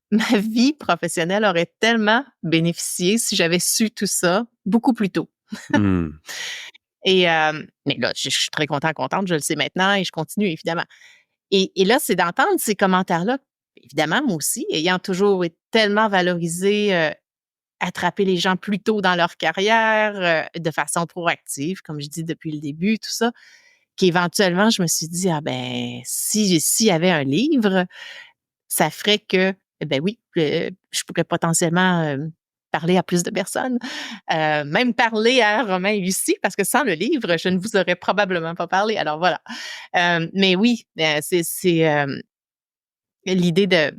«Ma vie professionnelle aurait tellement bénéficié si j'avais su tout ça beaucoup plus tôt». Mmh. Et mais là, je suis très contente, je le sais maintenant et je continue évidemment. Et là, c'est d'entendre ces commentaires-là. Évidemment, moi aussi, ayant toujours été tellement valorisée, attraper les gens plus tôt dans leur carrière, de façon proactive, comme je dis depuis le début, tout ça, qu'éventuellement, je me suis dit: «Ah s'il y avait un livre, ça ferait que, oui, je pourrais potentiellement, parler à plus de personnes, même parler à Romain et Lucie, parce que sans le livre, je ne vous aurais probablement pas parlé. Alors voilà. Mais oui, c'est l'idée de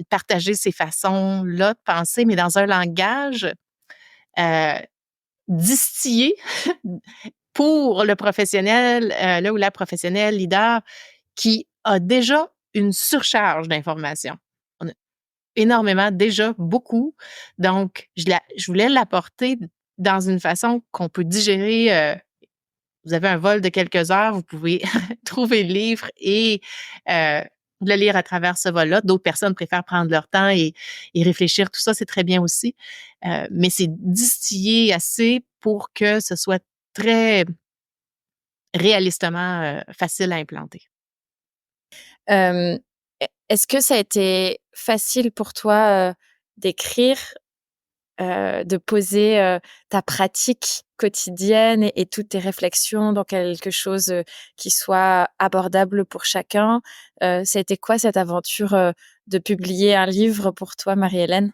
partager ces façons-là de penser, mais dans un langage euh, distillé pour le professionnel, là où la professionnelle leader qui a déjà une surcharge d'informations. On a énormément, déjà beaucoup. Donc, je voulais l'apporter dans une façon qu'on peut digérer. Vous avez un vol de quelques heures, vous pouvez trouver le livre et le lire à travers ce vol-là. D'autres personnes préfèrent prendre leur temps et réfléchir. Tout ça, c'est très bien aussi. Mais c'est distillé assez pour que ce soit très réalistement facile à implanter. Hem, est-ce que ça a été facile pour toi, d'écrire, de poser, ta pratique quotidienne et toutes tes réflexions dans quelque chose, qui soit abordable pour chacun? Ça a été quoi cette aventure, de publier un livre pour toi, Marie-Hélène?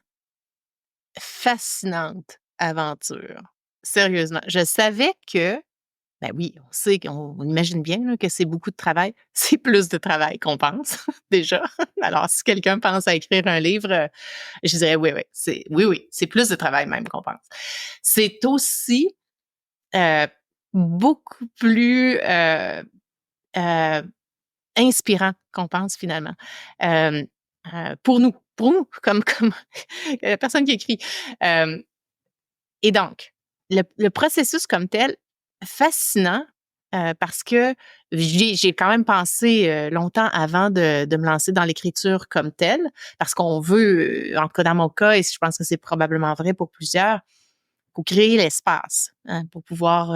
Fascinante aventure. Sérieusement. Je savais que oui, on sait on imagine bien là, que c'est beaucoup de travail. C'est plus de travail qu'on pense, déjà. Alors, si quelqu'un pense à écrire un livre, je dirais oui, oui, c'est plus de travail même qu'on pense. C'est aussi beaucoup plus euh, inspirant qu'on pense finalement. Euh, pour nous, comme la personne qui écrit. Et donc, le processus comme tel, fascinant, parce que j'ai quand même pensé longtemps avant de me lancer dans l'écriture comme telle, parce qu'on veut, en tout cas dans mon cas, et je pense que c'est probablement vrai pour plusieurs, pour créer l'espace, hein, pour pouvoir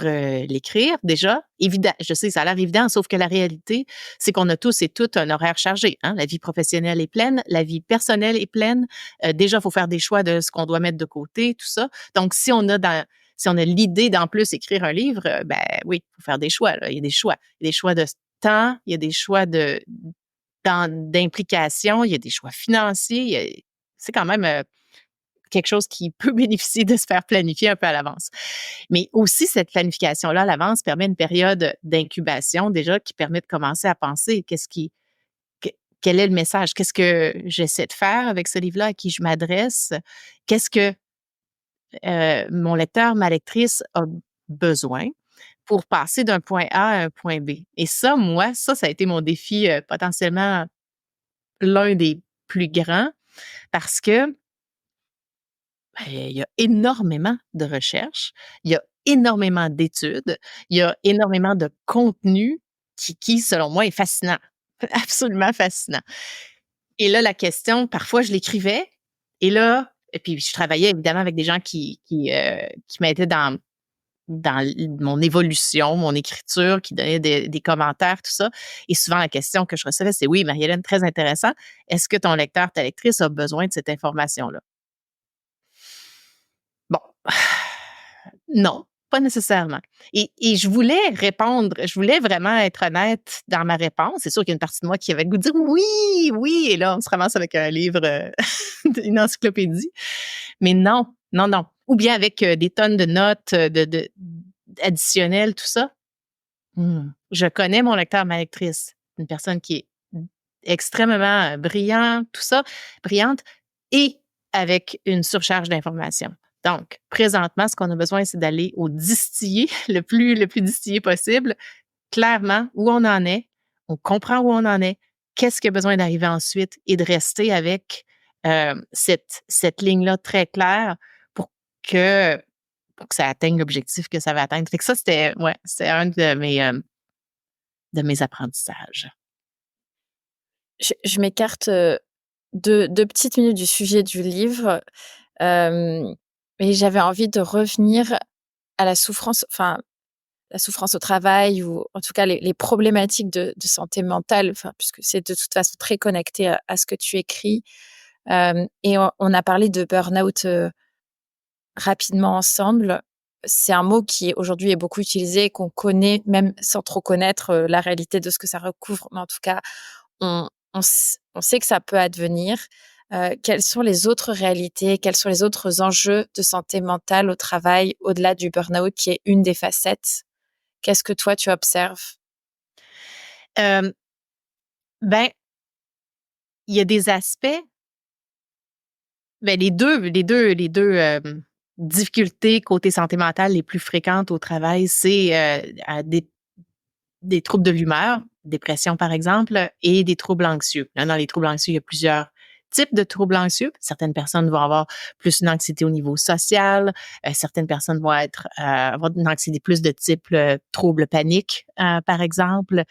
l'écrire déjà. Évident, je sais, ça a l'air évident, sauf que la réalité, c'est qu'on a tous et toutes un horaire chargé. Hein? La vie professionnelle est pleine, la vie personnelle est pleine. Déjà, il faut faire des choix de ce qu'on doit mettre de côté, tout ça. Donc, si on a l'idée d'en plus écrire un livre, ben oui, il faut faire des choix. Là. Il y a des choix. Il y a des choix de temps, il y a des choix d'implication, il y a des choix financiers. C'est quand même quelque chose qui peut bénéficier de se faire planifier un peu à l'avance. Mais aussi, cette planification-là à l'avance permet une période d'incubation déjà qui permet de commencer à penser quel est le message, qu'est-ce que j'essaie de faire avec ce livre-là, à qui je m'adresse, qu'est-ce que mon lecteur, ma lectrice a besoin pour passer d'un point A à un point B. Et ça, moi, ça a été mon défi potentiellement l'un des plus grands parce que il y a énormément de recherches, il y a énormément d'études, il y a énormément de contenu qui, selon moi, est fascinant. Absolument fascinant. Et là, la question, parfois, je l'écrivais, et puis je travaillais évidemment avec des gens qui m'aidaient dans mon évolution, mon écriture, qui donnaient des commentaires, tout ça. Et souvent, la question que je recevais, c'est: oui, Marie-Hélène, très intéressant. Est-ce que ton lecteur, ta lectrice a besoin de cette information-là? Bon, non, pas nécessairement. Et je voulais répondre, je voulais vraiment être honnête dans ma réponse. C'est sûr qu'il y a une partie de moi qui avait le goût de dire oui, oui, et là, on se ramasse avec un livre, une encyclopédie. Mais non, non, non. Ou bien avec des tonnes de notes additionnelles, tout ça. Je connais mon lecteur, ma lectrice, une personne qui est extrêmement brillante, tout ça, brillante, et avec une surcharge d'informations. Donc, présentement, ce qu'on a besoin, c'est d'aller au distillé, le plus distillé possible. Clairement, où on en est, on comprend où on en est, qu'est-ce qui a besoin d'arriver ensuite et de rester avec cette ligne-là très claire pour que, pour que ça atteigne l'objectif que ça va atteindre. Fait que ça, c'était un de mes apprentissages. Je m'écarte deux petites minutes du sujet du livre, mais j'avais envie de revenir à la souffrance au travail, ou en tout cas les problématiques de santé mentale, puisque c'est de toute façon très connecté à ce que tu écris. Et on a parlé de burn-out rapidement ensemble. C'est un mot qui aujourd'hui est beaucoup utilisé, qu'on connaît même sans trop connaître la réalité de ce que ça recouvre. Mais en tout cas, on sait que ça peut advenir. Quelles sont les autres réalités, quels sont les autres enjeux de santé mentale au travail, au-delà du burn-out, qui est une des facettes? Qu'est-ce que toi, tu observes? Ben, il y a des aspects, les deux difficultés côté santé mentale les plus fréquentes au travail, c'est des troubles de l'humeur, dépression par exemple, et des troubles anxieux. Là, dans les troubles anxieux, il y a plusieurs types de troubles anxieux. Certaines personnes vont avoir plus une anxiété au niveau social. Certaines personnes vont avoir une anxiété plus de type trouble panique, par exemple.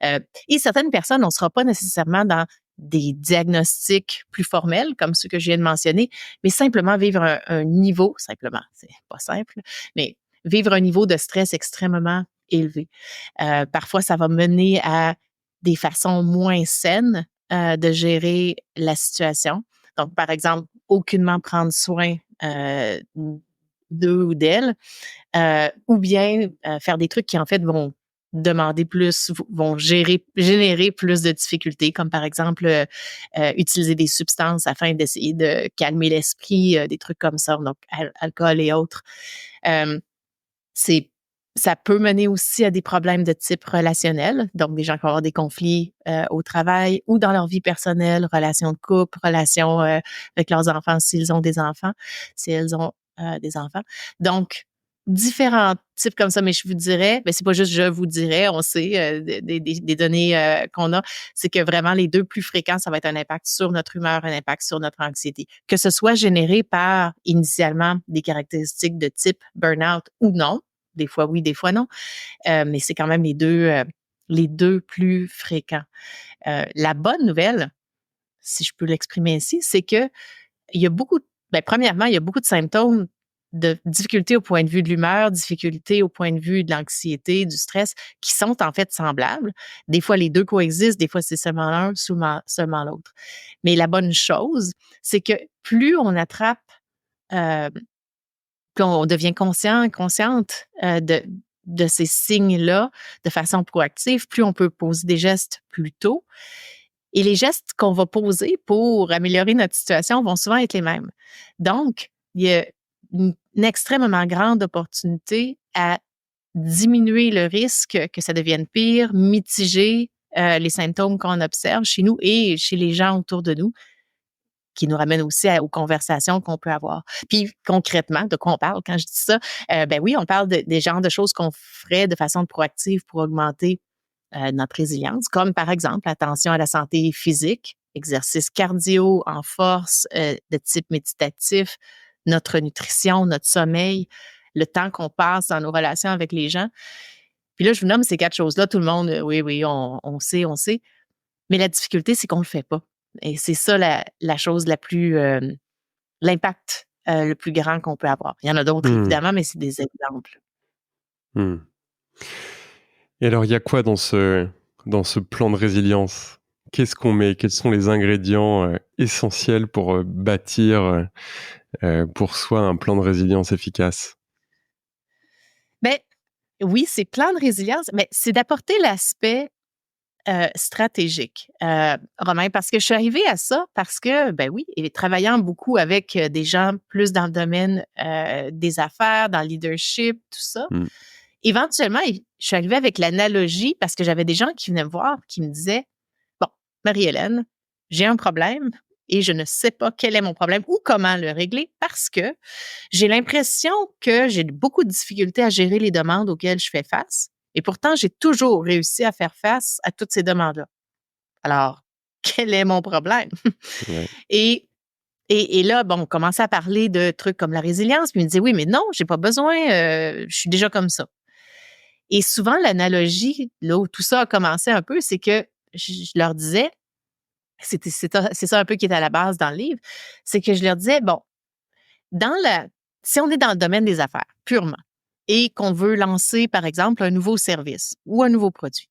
Et certaines personnes, on ne sera pas nécessairement dans des diagnostics plus formels, comme ceux que je viens de mentionner, mais simplement vivre un niveau, simplement, c'est pas simple, mais vivre un niveau de stress extrêmement élevé. Parfois, ça va mener à des façons moins saines de gérer la situation. Donc, par exemple, aucunement prendre soin d'eux ou d'elles, ou bien faire des trucs qui, en fait, vont demander plus, vont générer plus de difficultés, comme par exemple utiliser des substances afin d'essayer de calmer l'esprit, des trucs comme ça, donc alcool et autres. Ça peut mener aussi à des problèmes de type relationnel, donc des gens qui vont avoir des conflits au travail ou dans leur vie personnelle, relations de couple, relations avec leurs enfants s'ils ont des enfants, si elles ont des enfants. Donc, différents types comme ça, mais je vous dirais, c'est pas juste je vous dirais, on sait des données qu'on a, c'est que vraiment les deux plus fréquents, ça va être un impact sur notre humeur, un impact sur notre anxiété. Que ce soit généré par initialement des caractéristiques de type burn-out ou non, des fois oui, des fois non, mais c'est quand même les deux plus fréquents. La bonne nouvelle, si je peux l'exprimer ainsi, c'est que il y a premièrement, il y a beaucoup de symptômes de difficultés au point de vue de l'humeur, difficultés au point de vue de l'anxiété, du stress, qui sont en fait semblables. Des fois, les deux coexistent, des fois, c'est seulement l'un, seulement l'autre. Mais la bonne chose, c'est que plus on attrape, euh, plus on devient consciente de ces signes-là de façon proactive, plus on peut poser des gestes plus tôt. Et les gestes qu'on va poser pour améliorer notre situation vont souvent être les mêmes. Donc, il y a une extrêmement grande opportunité à diminuer le risque que ça devienne pire, mitiger les symptômes qu'on observe chez nous et chez les gens autour de nous, qui nous ramènent aussi aux conversations qu'on peut avoir. Puis concrètement, de quoi on parle quand je dis ça? Oui, on parle des genres de choses qu'on ferait de façon proactive pour augmenter notre résilience, comme par exemple attention à la santé physique, exercice cardio en force de type méditatif, notre nutrition, notre sommeil, le temps qu'on passe dans nos relations avec les gens. Puis là, je vous nomme ces 4 choses-là. Tout le monde, oui, on sait. Mais la difficulté, c'est qu'on ne le fait pas. Et c'est ça la chose la plus, l'impact le plus grand qu'on peut avoir. Il y en a d'autres, évidemment, mais c'est des exemples. Et alors, il y a quoi dans ce plan de résilience? Qu'est-ce qu'on met? Quels sont les ingrédients essentiels pour bâtir pour soi un plan de résilience efficace? Oui, c'est plan de résilience, mais c'est d'apporter l'aspect stratégique, Romain, parce que je suis arrivée à ça parce que, oui, et travaillant beaucoup avec des gens plus dans le domaine des affaires, dans le leadership, tout ça, éventuellement, je suis arrivée avec l'analogie parce que j'avais des gens qui venaient me voir, qui me disaient, bon, Marie-Hélène, j'ai un problème et je ne sais pas quel est mon problème ou comment le régler parce que j'ai l'impression que j'ai beaucoup de difficultés à gérer les demandes auxquelles je fais face. Et pourtant, j'ai toujours réussi à faire face à toutes ces demandes-là. Alors, quel est mon problème? Ouais. Et là, on commençait à parler de trucs comme la résilience, puis il me disait, oui, mais non, j'ai pas besoin, je suis déjà comme ça. Et souvent, l'analogie, là où tout ça a commencé un peu, c'est que je leur disais, c'est ça un peu qui est à la base dans le livre, c'est que je leur disais, si on est dans le domaine des affaires, purement, et qu'on veut lancer, par exemple, un nouveau service ou un nouveau produit,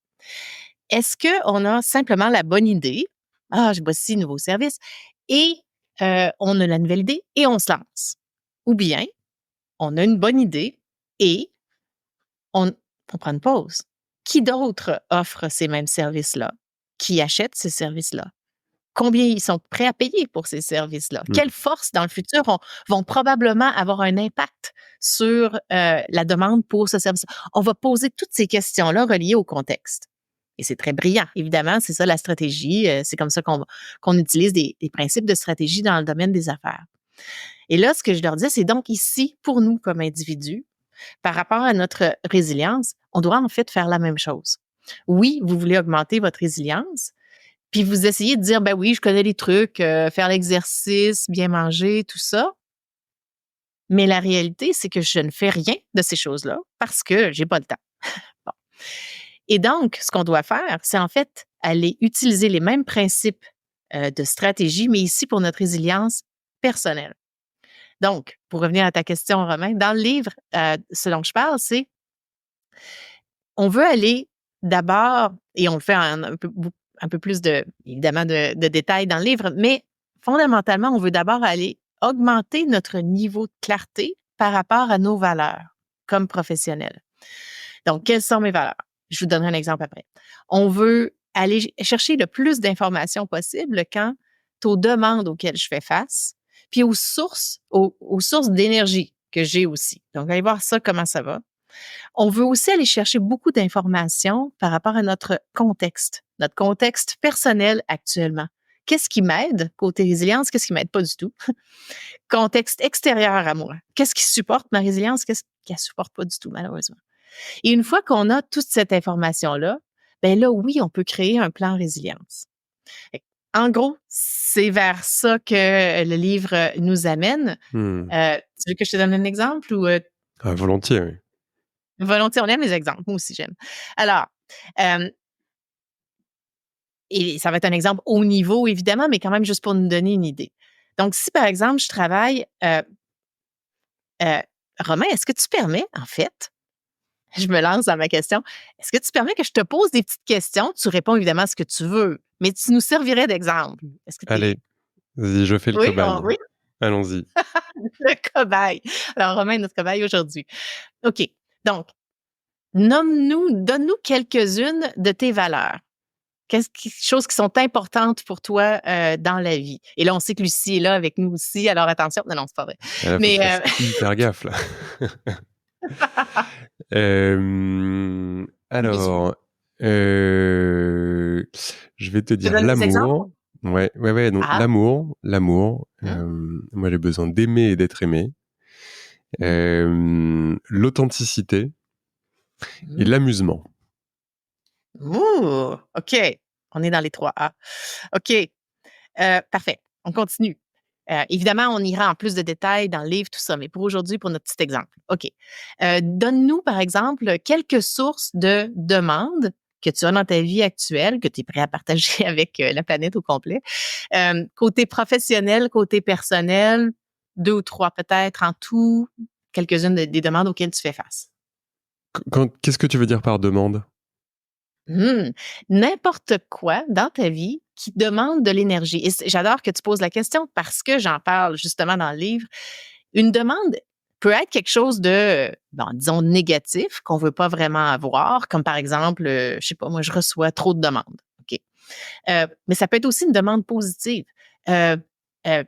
est-ce qu'on a simplement la bonne idée? Ah, voici un nouveau service. Et on a la nouvelle idée et on se lance. Ou bien, on a une bonne idée et on prend une pause. Qui d'autre offre ces mêmes services-là? Qui achète ces services-là? Combien ils sont prêts à payer pour ces services-là? Quelles forces dans le futur vont probablement avoir un impact sur la demande pour ce service? On va poser toutes ces questions-là reliées au contexte. Et c'est très brillant, évidemment, c'est ça la stratégie. C'est comme ça qu'on utilise des principes de stratégie dans le domaine des affaires. Et là, ce que je leur dis, c'est donc ici, pour nous comme individus, par rapport à notre résilience, on doit en fait faire la même chose. Oui, vous voulez augmenter votre résilience, puis vous essayez de dire, oui, je connais les trucs, faire l'exercice, bien manger, tout ça. Mais la réalité, c'est que je ne fais rien de ces choses-là parce que j'ai pas le temps. Bon. Et donc, ce qu'on doit faire, c'est en fait aller utiliser les mêmes principes de stratégie, mais ici pour notre résilience personnelle. Donc, pour revenir à ta question, Romain, dans le livre, ce dont je parle, c'est on veut aller d'abord, et on le fait un peu plus évidemment de détails dans le livre, mais fondamentalement, on veut d'abord aller augmenter notre niveau de clarté par rapport à nos valeurs comme professionnels. Donc, quelles sont mes valeurs? Je vous donnerai un exemple après. On veut aller chercher le plus d'informations possible quant aux demandes auxquelles je fais face, puis aux sources d'énergie que j'ai aussi. Donc, allez voir ça, comment ça va. On veut aussi aller chercher beaucoup d'informations par rapport à notre contexte personnel actuellement. Qu'est-ce qui m'aide côté résilience? Qu'est-ce qui m'aide pas du tout? Contexte extérieur à moi. Qu'est-ce qui supporte ma résilience? Qu'est-ce qu'elle supporte pas du tout, malheureusement. Et une fois qu'on a toute cette information-là, ben là, oui, on peut créer un plan résilience. En gros, c'est vers ça que le livre nous amène. Hmm. Tu veux que je te donne un exemple ou Ah, volontiers, oui. volontiers, on aime les exemples. Moi aussi, j'aime. Alors, et ça va être un exemple haut niveau, évidemment, mais quand même juste pour nous donner une idée. Donc, si par exemple, je travaille, Romain, est-ce que tu permets, en fait, je me lance dans ma question, est-ce que tu permets que je te pose des petites questions? Tu réponds évidemment à ce que tu veux, mais tu nous servirais d'exemple. Est-ce que tu Allez, vas-y, je fais le Oui, cobaye. oui, Allons-y. le cobaye. Alors, Romain est notre cobaye aujourd'hui. OK. Donc, donne-nous quelques-unes de tes valeurs. Choses qui sont importantes pour toi dans la vie. Et là, on sait que Lucie est là avec nous aussi, alors attention. Non, c'est pas vrai. Là, faut que Mais je fasse hyper gaffe, là. Alors, je vais te je te dire donne des exemples. l'amour. Ouais, donc Ah, l'amour. hein? Moi, j'ai besoin d'aimer et d'être aimé. L'authenticité et l'amusement. Ouh, OK. On est dans les 3 A. OK. Parfait. On continue. Évidemment, on ira en plus de détails dans le livre, tout ça, mais pour aujourd'hui, pour notre petit exemple. OK. Donne-nous, par exemple, quelques sources de demandes que tu as dans ta vie actuelle, que tu es prêt à partager avec la planète au complet. Côté professionnel, côté personnel, 2 ou 3 peut-être en tout, quelques-unes des demandes auxquelles tu fais face. Qu'est-ce que tu veux dire par demande? N'importe quoi dans ta vie qui demande de l'énergie. Et j'adore que tu poses la question parce que j'en parle justement dans le livre. Une demande peut être quelque chose de, disons, négatif qu'on veut pas vraiment avoir, comme par exemple, je sais pas, moi, je reçois trop de demandes. OK. Mais ça peut être aussi une demande positive. Euh,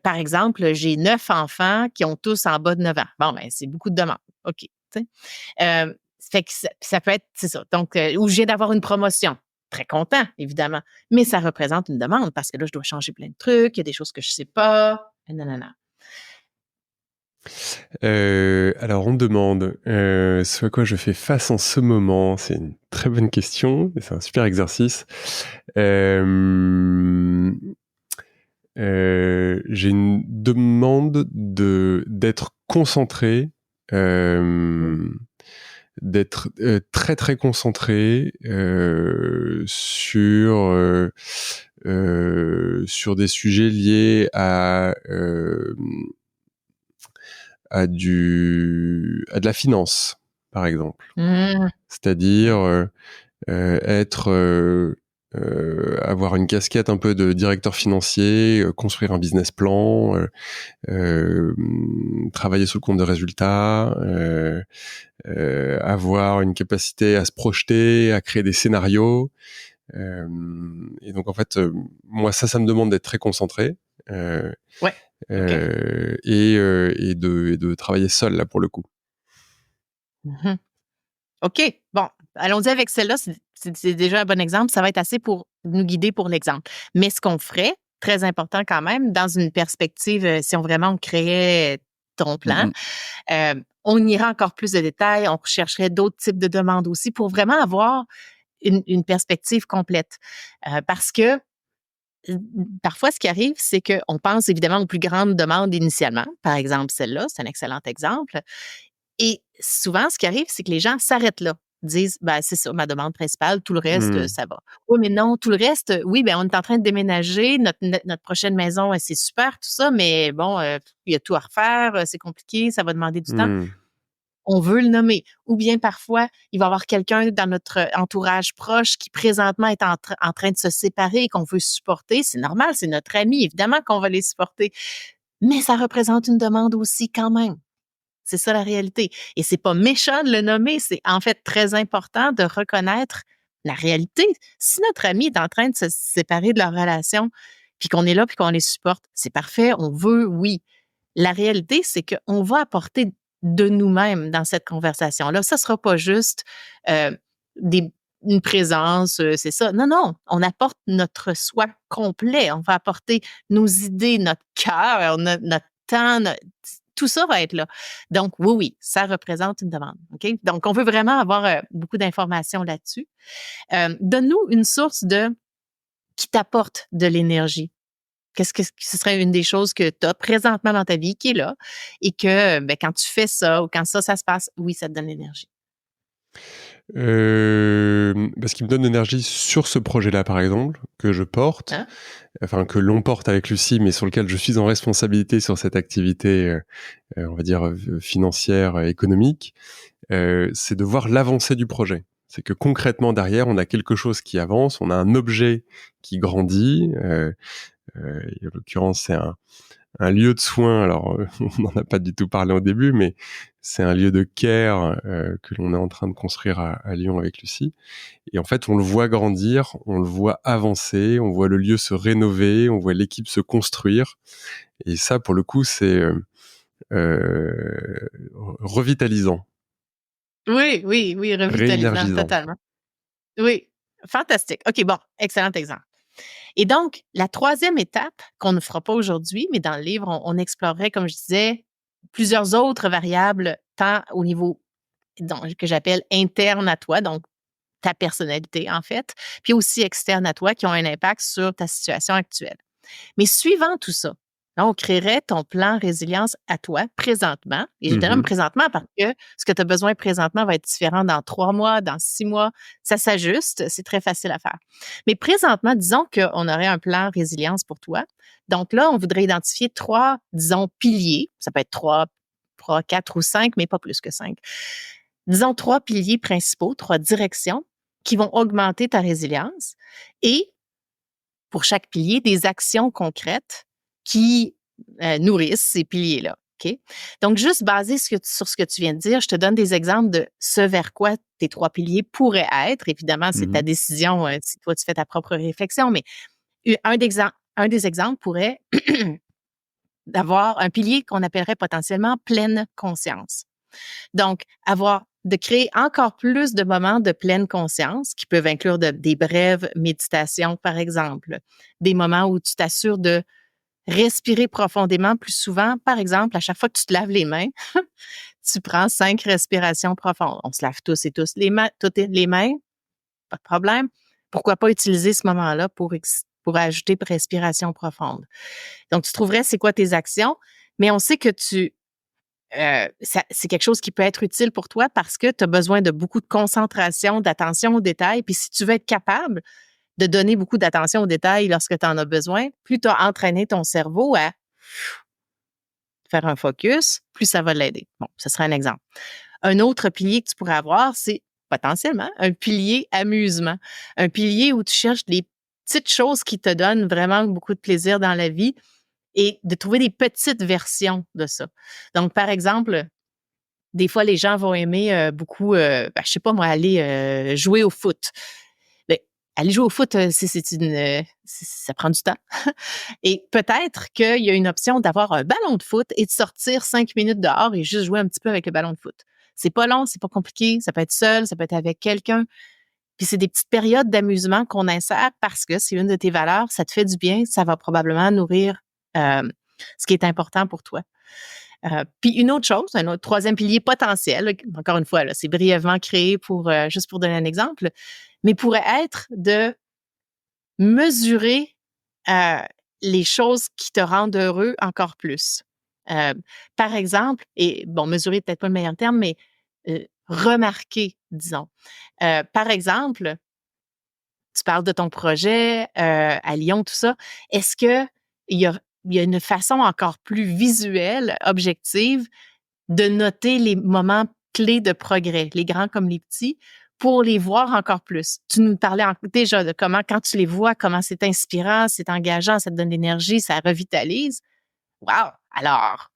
par exemple, j'ai 9 enfants qui ont tous en bas de 9 ans. Bon, ben, c'est beaucoup de demandes. OK. Tu sais. Fait que ça peut être, c'est ça. Donc, ou je viens d'avoir une promotion. Très content, évidemment. Mais ça représente une demande parce que là, je dois changer plein de trucs, il y a des choses que je sais pas. Nanana. Alors, on me demande ce à quoi je fais face en ce moment. C'est une très bonne question et c'est un super exercice. J'ai une demande d'être concentré, d'être très très concentré sur des sujets liés à de la finance, par exemple. C'est-à-dire avoir une casquette un peu de directeur financier, construire un business plan, travailler sous le compte de résultats, avoir une capacité à se projeter, à créer des scénarios. Et donc en fait, moi ça me demande d'être très concentré. Ouais. Et de travailler seul là pour le coup. OK. Bon, allons-y avec celle-là. C'est déjà un bon exemple. Ça va être assez pour nous guider pour l'exemple. Mais ce qu'on ferait, très important quand même, dans une perspective, si on vraiment créait ton plan, on ira encore plus de détails. On rechercherait d'autres types de demandes aussi pour vraiment avoir une perspective complète. Parce que parfois, ce qui arrive, c'est qu'on pense évidemment aux plus grandes demandes initialement. Par exemple, celle-là, c'est un excellent exemple. Et souvent, ce qui arrive, c'est que les gens s'arrêtent là, disent, c'est ça, ma demande principale, tout le reste, ça va. Oui, mais non, tout le reste, oui, on est en train de déménager, notre prochaine maison, c'est super, tout ça, mais bon, il y a tout à refaire, c'est compliqué, ça va demander du temps. On veut le nommer. Ou bien parfois, il va y avoir quelqu'un dans notre entourage proche qui présentement est en train de se séparer et qu'on veut supporter. C'est normal, c'est notre ami, évidemment qu'on va les supporter. Mais ça représente une demande aussi quand même. C'est ça la réalité. Et c'est pas méchant de le nommer, c'est en fait très important de reconnaître la réalité. Si notre ami est en train de se séparer de leur relation, puis qu'on est là, puis qu'on les supporte, c'est parfait, on veut, oui. La réalité, c'est qu'on va apporter de nous-mêmes dans cette conversation-là. Ça sera pas juste une présence, c'est ça. Non, non, on apporte notre soi complet. On va apporter nos idées, notre cœur, notre temps, Tout ça va être là. Donc, oui, ça représente une demande. OK? Donc, on veut vraiment avoir beaucoup d'informations là-dessus. Donne-nous une source qui t'apporte de l'énergie. Qu'est-ce que ce serait une des choses que tu as présentement dans ta vie qui est là et que quand tu fais ça ou quand ça se passe, oui, ça te donne l'énergie. Ce qui me donne l'énergie sur ce projet-là, par exemple, que je porte, Hein? enfin que l'on porte avec Lucie, mais sur lequel je suis en responsabilité sur cette activité, on va dire financière, économique, c'est de voir l'avancée du projet. C'est que concrètement derrière, on a quelque chose qui avance, on a un objet qui grandit. En l'occurrence, c'est un lieu de soins. Alors, on n'en a pas du tout parlé au début, mais c'est un lieu de care que l'on est en train de construire à Lyon avec Lucie. Et en fait, on le voit grandir, on le voit avancer, on voit le lieu se rénover, on voit l'équipe se construire. Et ça, pour le coup, c'est revitalisant, Oui, revitalisant, réénergisant. totalement. Oui, fantastique. OK, bon, excellent exemple. Et donc, la troisième étape qu'on ne fera pas aujourd'hui, mais dans le livre, on explorerait, comme je disais, plusieurs autres variables, tant au niveau que j'appelle interne à toi, donc ta personnalité en fait, puis aussi externe à toi qui ont un impact sur ta situation actuelle. Mais suivant tout ça, là, on créerait ton plan résilience à toi présentement. Et je dirais Mhm. présentement parce que ce que tu as besoin présentement va être différent dans 3 mois, dans 6 mois. Ça s'ajuste. C'est très facile à faire. Mais présentement, disons qu'on aurait un plan résilience pour toi. Donc là, on voudrait identifier 3, disons, piliers. Ça peut être 3, 4 ou 5, mais pas plus que 5. Disons 3 piliers principaux, 3 directions qui vont augmenter ta résilience et pour chaque pilier, des actions concrètes qui nourrissent ces piliers-là. OK? Donc, juste basé sur ce que tu viens de dire, je te donne des exemples de ce vers quoi tes 3 piliers pourraient être. Évidemment, c'est ta Mhm. décision si toi, tu fais ta propre réflexion, mais un des exemples pourrait d'avoir un pilier qu'on appellerait potentiellement pleine conscience. Donc, de créer encore plus de moments de pleine conscience qui peuvent inclure des brèves méditations, par exemple, des moments où tu t'assures de respirer profondément plus souvent. Par exemple, à chaque fois que tu te laves les mains, tu prends 5 respirations profondes. On se lave tous et tous toutes les mains, pas de problème. Pourquoi pas utiliser ce moment-là pour ajouter respiration profonde? Donc, tu trouverais c'est quoi tes actions, mais on sait que c'est quelque chose qui peut être utile pour toi parce que tu as besoin de beaucoup de concentration, d'attention aux détails. Puis si tu veux être capable de donner beaucoup d'attention aux détails lorsque tu en as besoin, plus tu as entraîné ton cerveau à faire un focus, plus ça va l'aider. Bon, ce serait un exemple. Un autre pilier que tu pourrais avoir, c'est potentiellement un pilier amusement. Un pilier où tu cherches les petites choses qui te donnent vraiment beaucoup de plaisir dans la vie et de trouver des petites versions de ça. Donc, par exemple, des fois, les gens vont aimer beaucoup, je sais pas moi, aller jouer au foot. Ben, aller jouer au foot, ça prend du temps. Et peut-être qu'il y a une option d'avoir un ballon de foot et de sortir 5 minutes dehors et juste jouer un petit peu avec le ballon de foot. C'est pas long, c'est pas compliqué, ça peut être seul, ça peut être avec quelqu'un. Puis c'est des petites périodes d'amusement qu'on insère parce que c'est une de tes valeurs, ça te fait du bien, ça va probablement nourrir ce qui est important pour toi. Puis une autre chose, un autre troisième pilier potentiel, là, encore une fois, là, c'est brièvement créé juste pour donner un exemple, mais pourrait être de mesurer les choses qui te rendent heureux encore plus. Par exemple, et bon, mesurer peut-être pas le meilleur terme, mais remarquer, disons. Par exemple, tu parles de ton projet à Lyon, tout ça. Est-ce que il y a une façon encore plus visuelle, objective, de noter les moments clés de progrès, les grands comme les petits, pour les voir encore plus? Tu nous parlais déjà de comment, quand tu les vois, comment c'est inspirant, c'est engageant, ça te donne de l'énergie, ça revitalise. Wow! Alors,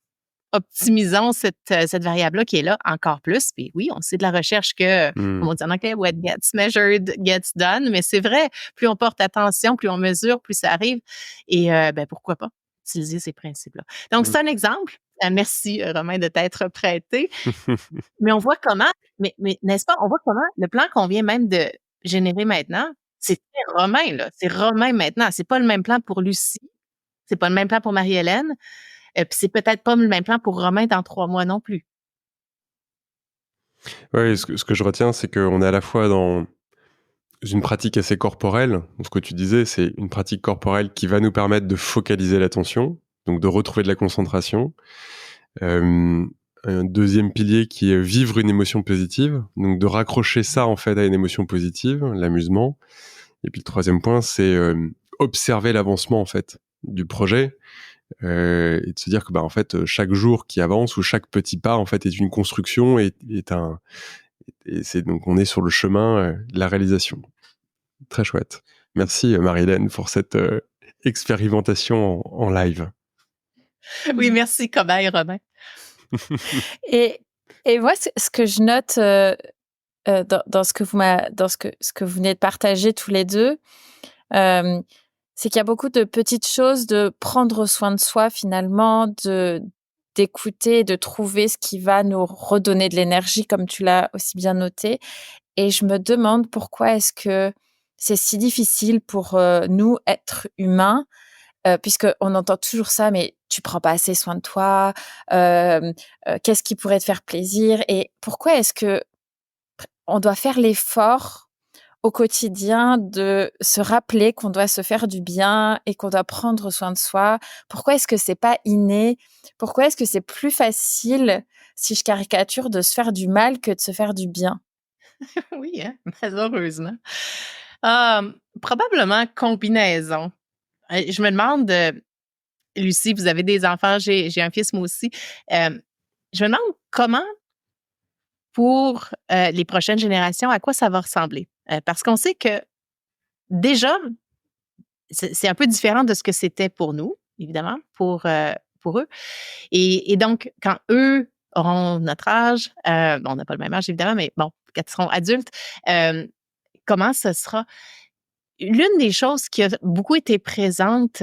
optimisons cette variable-là qui est là encore plus. Puis oui, on sait de la recherche que, comme on dit en anglais, what gets measured gets done. Mais c'est vrai, plus on porte attention, plus on mesure, plus ça arrive. Et pourquoi pas utiliser ces principes-là. Donc, c'est un exemple. Merci, Romain, de t'être prêté. Mais on voit comment, mais n'est-ce pas, on voit comment le plan qu'on vient même de générer maintenant, c'est très Romain, là. C'est Romain maintenant. C'est pas le même plan pour Lucie. C'est pas le même plan pour Marie-Hélène. Puis c'est peut-être pas le même plan pour Romain dans 3 mois non plus. Ouais, ce que je retiens, c'est qu'on est à la fois dans une pratique assez corporelle. Ce que tu disais, c'est une pratique corporelle qui va nous permettre de focaliser l'attention, donc de retrouver de la concentration. Un deuxième pilier qui est vivre une émotion positive, donc de raccrocher ça en fait à une émotion positive, l'amusement. Et puis le troisième point, c'est observer l'avancement en fait du projet et de se dire que en fait chaque jour qui avance ou chaque petit pas en fait est une construction et c'est donc on est sur le chemin de la réalisation. Très chouette. Merci Marie-Hélène pour cette expérimentation en live. Oui, merci Cobaye, Romain. Et, et moi, ce que je note dans ce que ce que vous venez de partager tous les deux, c'est qu'il y a beaucoup de petites choses, de prendre soin de soi finalement, d'écouter, de trouver ce qui va nous redonner de l'énergie, comme tu l'as aussi bien noté. Et je me demande pourquoi est-ce que c'est si difficile pour nous, êtres humains, puisqu'on entend toujours ça, mais tu prends pas assez soin de toi, qu'est-ce qui pourrait te faire plaisir? Et pourquoi est-ce que on doit faire l'effort au quotidien de se rappeler qu'on doit se faire du bien et qu'on doit prendre soin de soi? Pourquoi est-ce que c'est pas inné? Pourquoi est-ce que c'est plus facile, si je caricature, de se faire du mal que de se faire du bien? Oui, hein, malheureusement. Probablement combinaison. Je me demande, Lucie, vous avez des enfants, j'ai un fils moi aussi. Je me demande comment, pour les prochaines générations, à quoi ça va ressembler. Parce qu'on sait que déjà, c'est un peu différent de ce que c'était pour nous, évidemment, pour eux. Et donc, quand eux auront notre âge, bon, on n'a pas le même âge, évidemment, mais bon, quand ils seront adultes, comment ce sera? L'une des choses qui a beaucoup été présente,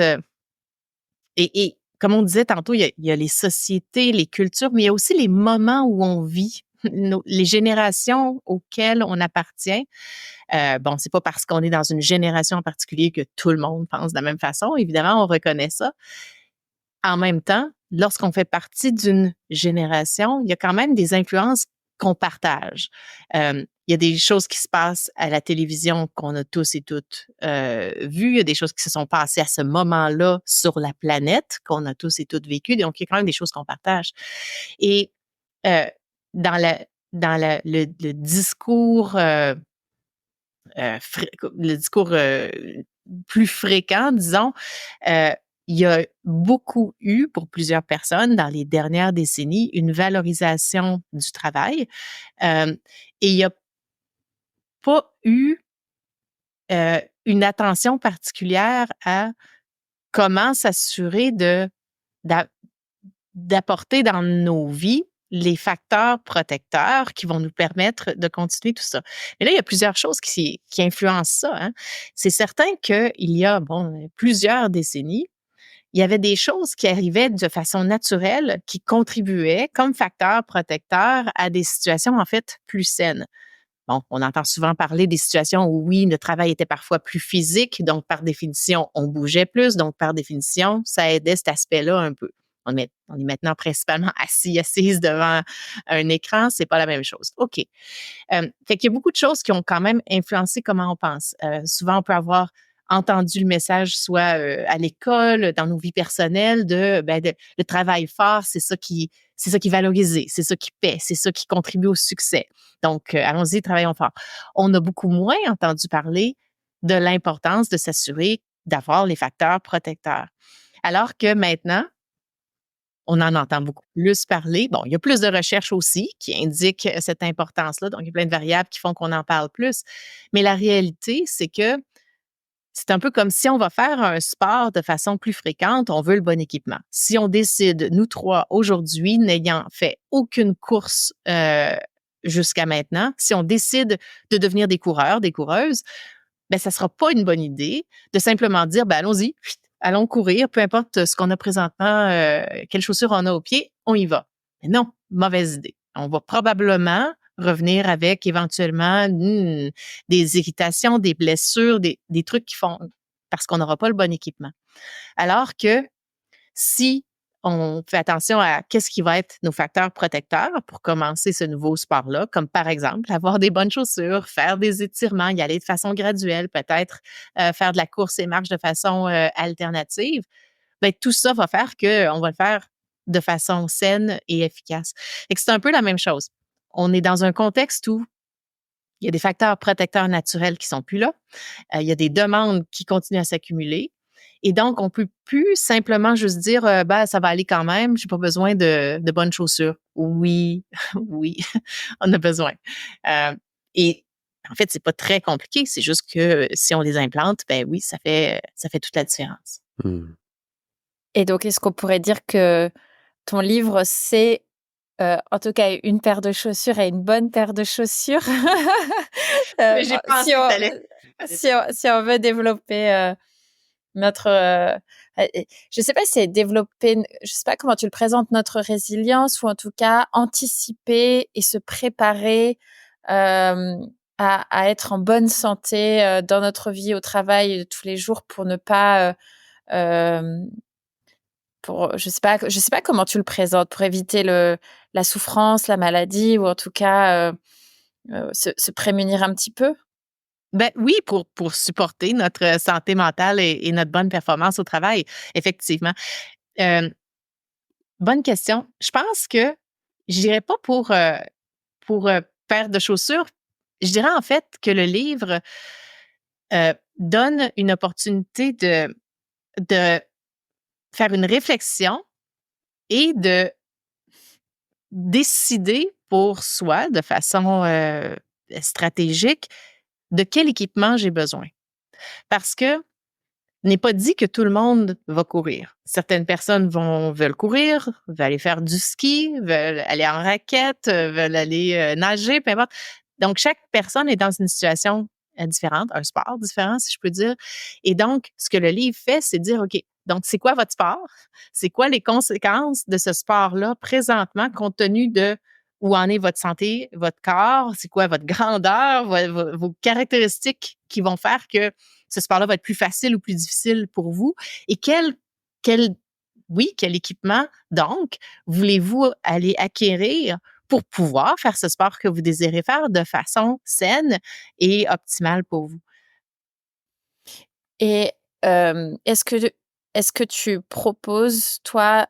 et comme on disait tantôt, il y a les sociétés, les cultures, mais il y a aussi les moments où on vit, les générations auxquelles on appartient. Bon, c'est pas parce qu'on est dans une génération en particulier que tout le monde pense de la même façon. Évidemment, on reconnaît ça. En même temps, lorsqu'on fait partie d'une génération, il y a quand même des influences qu'on partage. Il y a des choses qui se passent à la télévision qu'on a tous et toutes vues. Il y a des choses qui se sont passées à ce moment-là sur la planète qu'on a tous et toutes vécues. Donc, il y a quand même des choses qu'on partage. Et euh, dans le discours, le discours plus fréquent, disons, euh, il y a beaucoup eu, pour plusieurs personnes, dans les dernières décennies, une valorisation du travail. Et il n'y a pas eu une attention particulière à comment s'assurer d'apporter dans nos vies les facteurs protecteurs qui vont nous permettre de continuer tout ça. Mais là, il y a plusieurs choses qui influencent ça. Hein. C'est certain qu'il y a plusieurs décennies, il y avait des choses qui arrivaient de façon naturelle qui contribuaient comme facteurs protecteurs à des situations en fait plus saines. Bon, on entend souvent parler des situations où oui, le travail était parfois plus physique, donc par définition, on bougeait plus, donc par définition, ça aidait cet aspect-là un peu. On est maintenant principalement assise devant un écran, c'est pas la même chose. OK. Fait qu'il y a beaucoup de choses qui ont quand même influencé comment on pense. Souvent, on peut avoir entendu le message soit à l'école, dans nos vies personnelles, le travail fort, c'est ça qui est valorisé, c'est ça qui paie, c'est ça qui contribue au succès. Donc, allons-y, travaillons fort. On a beaucoup moins entendu parler de l'importance de s'assurer d'avoir les facteurs protecteurs. Alors que maintenant, on en entend beaucoup plus parler. Bon, il y a plus de recherches aussi qui indiquent cette importance-là. Donc, il y a plein de variables qui font qu'on en parle plus. Mais la réalité, c'est que c'est un peu comme si on va faire un sport de façon plus fréquente, on veut le bon équipement. Si on décide, nous trois, aujourd'hui, n'ayant fait aucune course jusqu'à maintenant, si on décide de devenir des coureurs, des coureuses, ben ça sera pas une bonne idée de simplement dire, ben allons-y, allons courir, peu importe ce qu'on a présentement, quelles chaussures on a aux pieds, on y va. Mais non, mauvaise idée. On va probablement revenir avec éventuellement des irritations, des blessures, des trucs qui font parce qu'on n'aura pas le bon équipement. Alors que si on fait attention à qu'est-ce qui va être nos facteurs protecteurs pour commencer ce nouveau sport-là, comme par exemple avoir des bonnes chaussures, faire des étirements, y aller de façon graduelle, peut-être faire de la course et marche de façon alternative. Ben, tout ça va faire qu'on va le faire de façon saine et efficace. Et que c'est un peu la même chose. On est dans un contexte où il y a des facteurs protecteurs naturels qui sont plus là. Il y a des demandes qui continuent à s'accumuler. Et donc, on peut plus simplement juste dire, ben, ça va aller quand même, j'ai pas besoin de bonnes chaussures. Oui, oui, on a besoin. Et en fait, c'est pas très compliqué. C'est juste que si on les implante, ben oui, ça fait toute la différence. Mmh. Et donc, est-ce qu'on pourrait dire que ton livre, c'est en tout cas une paire de chaussures et une bonne paire de chaussures? Mais j'ai pensé Si que on, t'allais. si on veut développer notre... je sais pas si c'est développer, je sais pas comment tu le présentes, notre résilience, ou en tout cas anticiper et se préparer à être en bonne santé dans notre vie au travail de tous les jours pour ne pas... je sais pas comment tu le présentes, pour éviter la souffrance, la maladie, ou en tout cas se prémunir un petit peu. Ben oui, pour supporter notre santé mentale et notre bonne performance au travail, effectivement. Bonne question. Je pense que je dirais pas pour paire de chaussures. Je dirais en fait que le livre donne une opportunité de faire une réflexion et de décider pour soi de façon stratégique de quel équipement j'ai besoin. Parce que n'est pas dit que tout le monde va courir. Certaines personnes veulent courir, veulent aller faire du ski, veulent aller en raquette, veulent aller nager, peu importe. Donc, chaque personne est dans une situation différente, un sport différent, si je peux dire. Et donc, ce que le livre fait, c'est dire, OK, donc, c'est quoi votre sport? C'est quoi les conséquences de ce sport-là présentement, compte tenu de où en est votre santé, votre corps, c'est quoi votre grandeur, vos caractéristiques qui vont faire que ce sport-là va être plus facile ou plus difficile pour vous? Et quel équipement, donc, voulez-vous aller acquérir pour pouvoir faire ce sport que vous désirez faire de façon saine et optimale pour vous? Et est-ce que tu proposes, toi,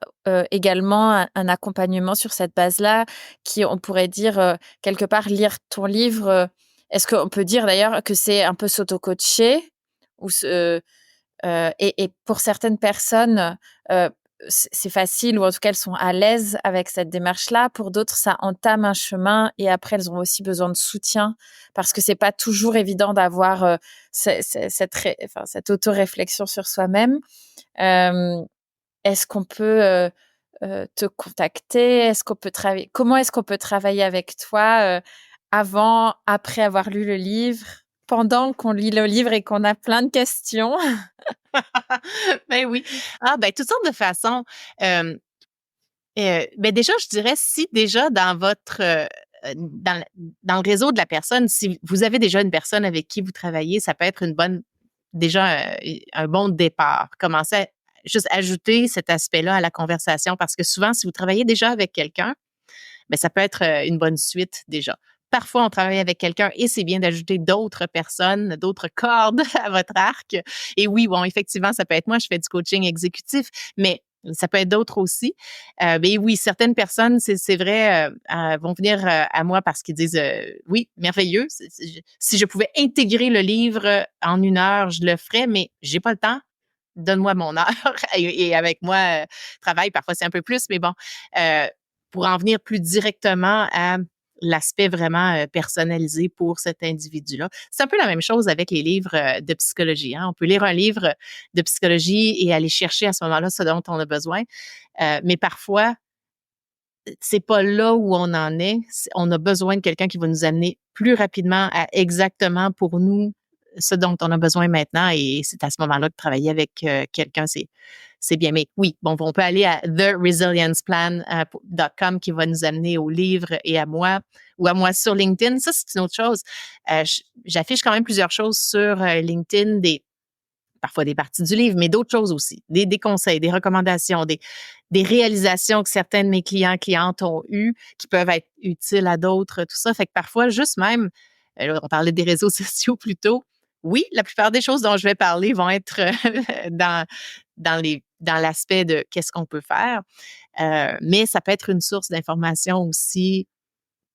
également un accompagnement sur cette base-là, qui, on pourrait dire, quelque part, lire ton livre, est-ce qu'on peut dire d'ailleurs que c'est un peu s'auto-coacher, ou et pour certaines personnes, c'est facile, ou en tout cas elles sont à l'aise avec cette démarche-là. Pour d'autres, ça entame un chemin et après elles ont aussi besoin de soutien, parce que c'est pas toujours évident d'avoir cette auto-réflexion sur soi-même. Hem, Est-ce qu'on peut te contacter? Est-ce qu'on peut travailler? Comment est-ce qu'on peut travailler avec toi avant, après avoir lu le livre, pendant qu'on lit le livre et qu'on a plein de questions? Ben oui. Ah, ben, toutes sortes de façons. Ben déjà, je dirais, si déjà dans votre dans le réseau de la personne, si vous avez déjà une personne avec qui vous travaillez, ça peut être déjà un bon départ. Commencez à juste ajouter cet aspect-là à la conversation, parce que souvent, si vous travaillez déjà avec quelqu'un, ben ça peut être une bonne suite déjà. Parfois, on travaille avec quelqu'un et c'est bien d'ajouter d'autres personnes, d'autres cordes à votre arc. Et oui, bon, effectivement, ça peut être moi, je fais du coaching exécutif, mais ça peut être d'autres aussi. Mais oui, certaines personnes, c'est vrai, vont venir à moi parce qu'ils disent oui, merveilleux. Si je pouvais intégrer le livre en 1 heure, je le ferais, mais j'ai pas le temps. Donne-moi mon heure et avec moi, travaille. Parfois, c'est un peu plus, mais bon, euh, pour en venir plus directement à l'aspect vraiment personnalisé pour cet individu-là. C'est un peu la même chose avec les livres de psychologie, hein. On peut lire un livre de psychologie et aller chercher à ce moment-là ce dont on a besoin. Mais parfois, c'est pas là où on en est. On a besoin de quelqu'un qui va nous amener plus rapidement à exactement pour nous ce dont on a besoin maintenant. Et c'est à ce moment-là que travailler avec quelqu'un, c'est bien. Mais oui, bon, on peut aller à theresilienceplan.com qui va nous amener au livre et à moi, ou à moi sur LinkedIn. Ça, c'est une autre chose. J'affiche quand même plusieurs choses sur LinkedIn, parfois des parties du livre, mais d'autres choses aussi, des conseils, des recommandations, des réalisations que certains de mes clientes ont eues qui peuvent être utiles à d'autres, tout ça. Fait que parfois, juste même, on parlait des réseaux sociaux plus tôt. Oui, la plupart des choses dont je vais parler vont être dans l'aspect de qu'est-ce qu'on peut faire, mais ça peut être une source d'information aussi,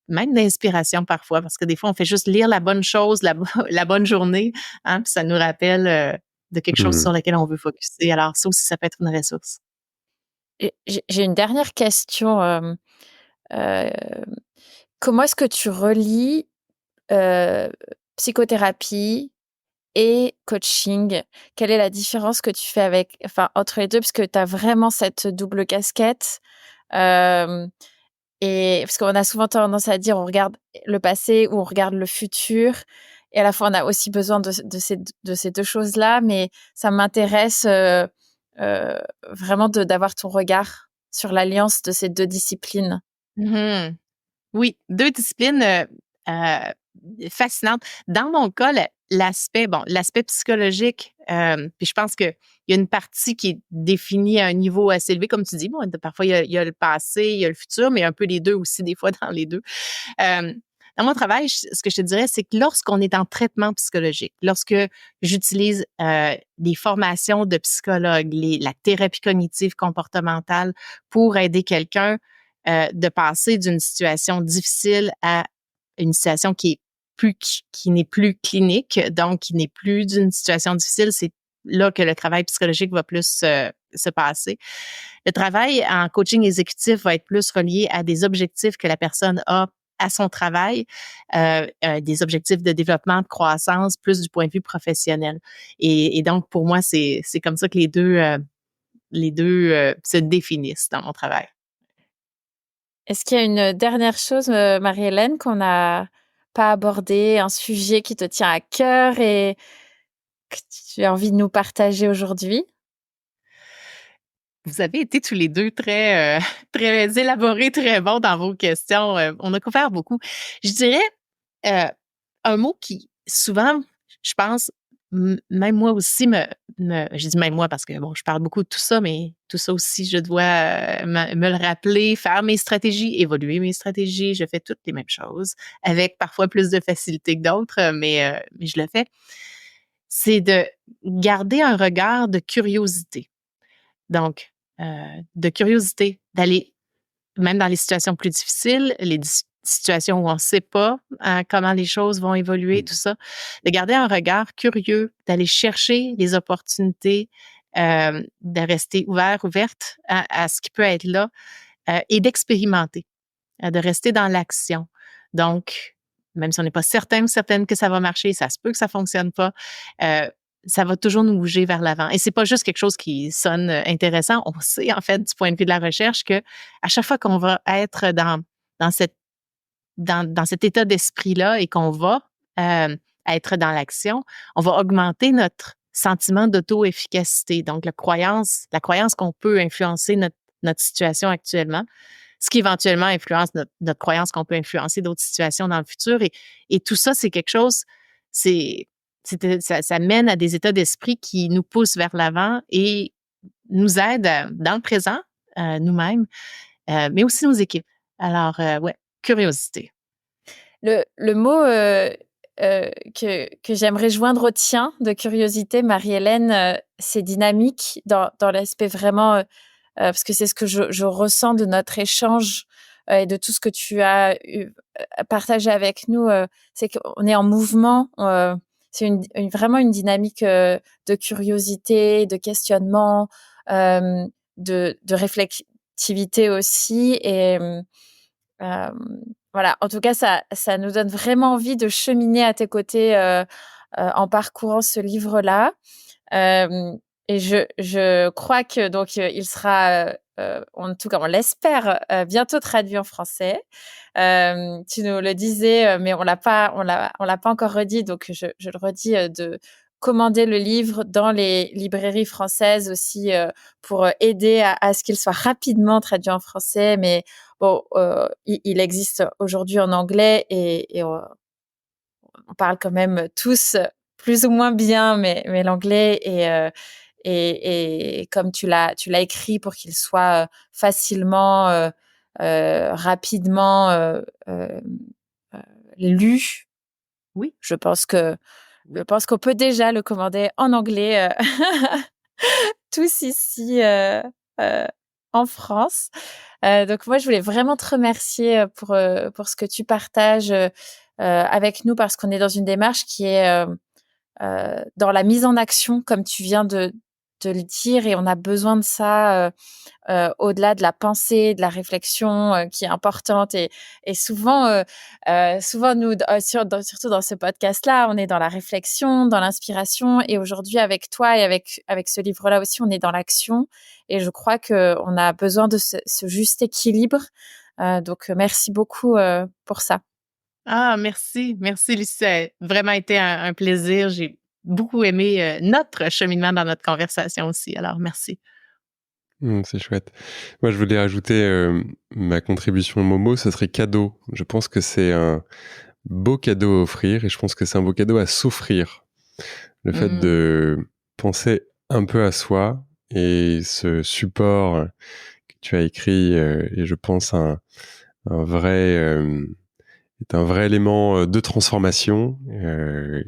même d'inspiration parfois, parce que des fois, on fait juste lire la bonne chose, la bonne journée, hein, puis ça nous rappelle de quelque chose Mmh. sur lequel on veut focuser. Alors, ça aussi, ça peut être une ressource. Et j'ai une dernière question. Heu, Comment est-ce que tu relis, heu, psychothérapie et coaching? Quelle est la différence que tu fais entre les 2? Parce que tu as vraiment cette double casquette. Hem Et parce qu'on a souvent tendance à dire: on regarde le passé ou on regarde le futur, et à la fois on a aussi besoin de ces 2 choses-là, mais ça m'intéresse, heu, vraiment d'avoir ton regard sur l'alliance de ces 2 disciplines. Mhm. Oui, 2 disciplines, fascinantes. Dans mon cas, l'aspect psychologique, puis je pense qu'il y a une partie qui est définie à un niveau assez élevé, comme tu dis. Bon, parfois, il y a le passé, il y a le futur, mais un peu les 2 aussi, des fois, dans les 2. Hem, Dans mon travail, ce que je te dirais, c'est que lorsqu'on est en traitement psychologique, lorsque j'utilise, des formations de psychologue, la thérapie cognitive comportementale pour aider quelqu'un, de passer d'une situation difficile à une situation qui n'est plus clinique, donc qui n'est plus d'une situation difficile, c'est là que le travail psychologique va plus se passer. Le travail en coaching exécutif va être plus relié à des objectifs que la personne a à son travail, des objectifs de développement, de croissance, plus du point de vue professionnel. Et donc, pour moi, c'est comme ça que les deux se définissent dans mon travail. Est-ce qu'il y a une dernière chose, Marie-Hélène, qu'on n'a pas abordé, un sujet qui te tient à cœur et que tu as envie de nous partager aujourd'hui? Vous avez été tous les 2 très, très élaborés, très bons dans vos questions, on a couvert beaucoup. Je dirais, heu, un mot qui souvent, je pense, même moi aussi je dis même moi parce que bon, je parle beaucoup de tout ça, mais tout ça aussi, je dois, me le rappeler, faire mes stratégies, évoluer mes stratégies. Je fais toutes les mêmes choses avec parfois plus de facilité que d'autres, mais je le fais. C'est de garder un regard de curiosité. Donc, de curiosité, d'aller même dans les situations plus difficiles, situations où on ne sait pas, comment les choses vont évoluer, Mmh. tout ça, de garder un regard curieux, d'aller chercher les opportunités, de rester ouverte à ce qui peut être là, et d'expérimenter, de rester dans l'action. Donc, même si on n'est pas certain ou certaine que ça va marcher, ça se peut que ça fonctionne pas, heu, ça va toujours nous bouger vers l'avant. Et c'est pas juste quelque chose qui sonne intéressant. On sait, en fait, du point de vue de la recherche, que à chaque fois qu'on va être dans cette dans cet état d'esprit-là et qu'on va, être dans l'action, on va augmenter notre sentiment d'auto-efficacité. Donc la croyance qu'on peut influencer notre situation actuellement, ce qui éventuellement influence notre croyance qu'on peut influencer d'autres situations dans le futur. Et tout ça, c'est quelque chose, c'est, ça mène à des états d'esprit qui nous poussent vers l'avant et nous aident dans le présent, nous-mêmes, mais aussi nos équipes. Alors, ouais, curiosité. Le mot, que j'aimerais joindre au tien de curiosité, Marie-Hélène, c'est dynamique dans l'aspect vraiment, parce que c'est ce que je ressens de notre échange, et de tout ce que tu as partagé avec nous, c'est qu'on est en mouvement, c'est vraiment une dynamique, de curiosité, de questionnement, de réflexivité aussi, et voilà, en tout cas, ça nous donne vraiment envie de cheminer à tes côtés, en parcourant ce livre-là. Hem Et je crois que donc, il sera, en tout cas, on l'espère, bientôt traduit en français. Tu nous le disais, mais on l'a pas encore redit, donc je le redis, de commander le livre dans les librairies françaises aussi, pour, aider à ce qu'il soit rapidement traduit en français. Mais bon, il existe aujourd'hui en anglais, et on parle quand même tous plus ou moins bien, mais l'anglais et comme tu l'as écrit pour qu'il soit facilement, rapidement lu. Oui. Je pense qu'on peut déjà le commander en anglais tous ici en France. Donc moi, je voulais vraiment te remercier pour ce que tu partages avec nous parce qu'on est dans une démarche qui est dans la mise en action, comme tu viens de le dire, et on a besoin de ça au-delà de la pensée, de la réflexion qui est importante. Et souvent, nous, surtout dans ce podcast-là, on est dans la réflexion, dans l'inspiration. Et aujourd'hui, avec toi et avec ce livre-là aussi, on est dans l'action. Et je crois qu'on a besoin de ce juste équilibre. Donc, merci beaucoup pour ça. Ah, merci. Merci, Lucie. Ça a vraiment été un plaisir. J'ai beaucoup aimé notre cheminement dans notre conversation aussi. Alors, merci. C'est chouette. Moi, je voulais ajouter ma contribution Momo, ce serait cadeau. Je pense que c'est un beau cadeau à offrir et je pense que c'est un beau cadeau à s'offrir. Le fait de penser un peu à soi et ce support que tu as écrit est, je pense, un vrai élément de transformation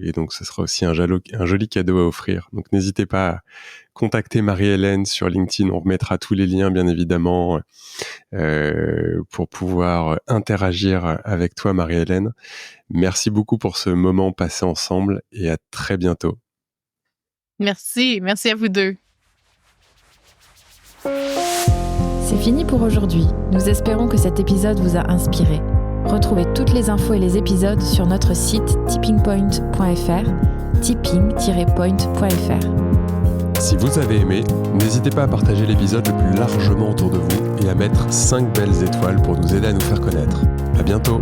et donc ce sera aussi un joli cadeau à offrir. Donc n'hésitez pas à contacter Marie-Hélène sur LinkedIn, on remettra tous les liens bien évidemment pour pouvoir interagir avec toi Marie-Hélène. Merci beaucoup pour ce moment passé ensemble et à très bientôt. Merci à vous deux. C'est fini pour aujourd'hui. Nous espérons que cet épisode vous a inspiré. Retrouvez toutes les infos et les épisodes sur notre site tippingpoint.fr, tipping-point.fr. Si vous avez aimé, n'hésitez pas à partager l'épisode le plus largement autour de vous et à mettre 5 belles étoiles pour nous aider à nous faire connaître. À bientôt!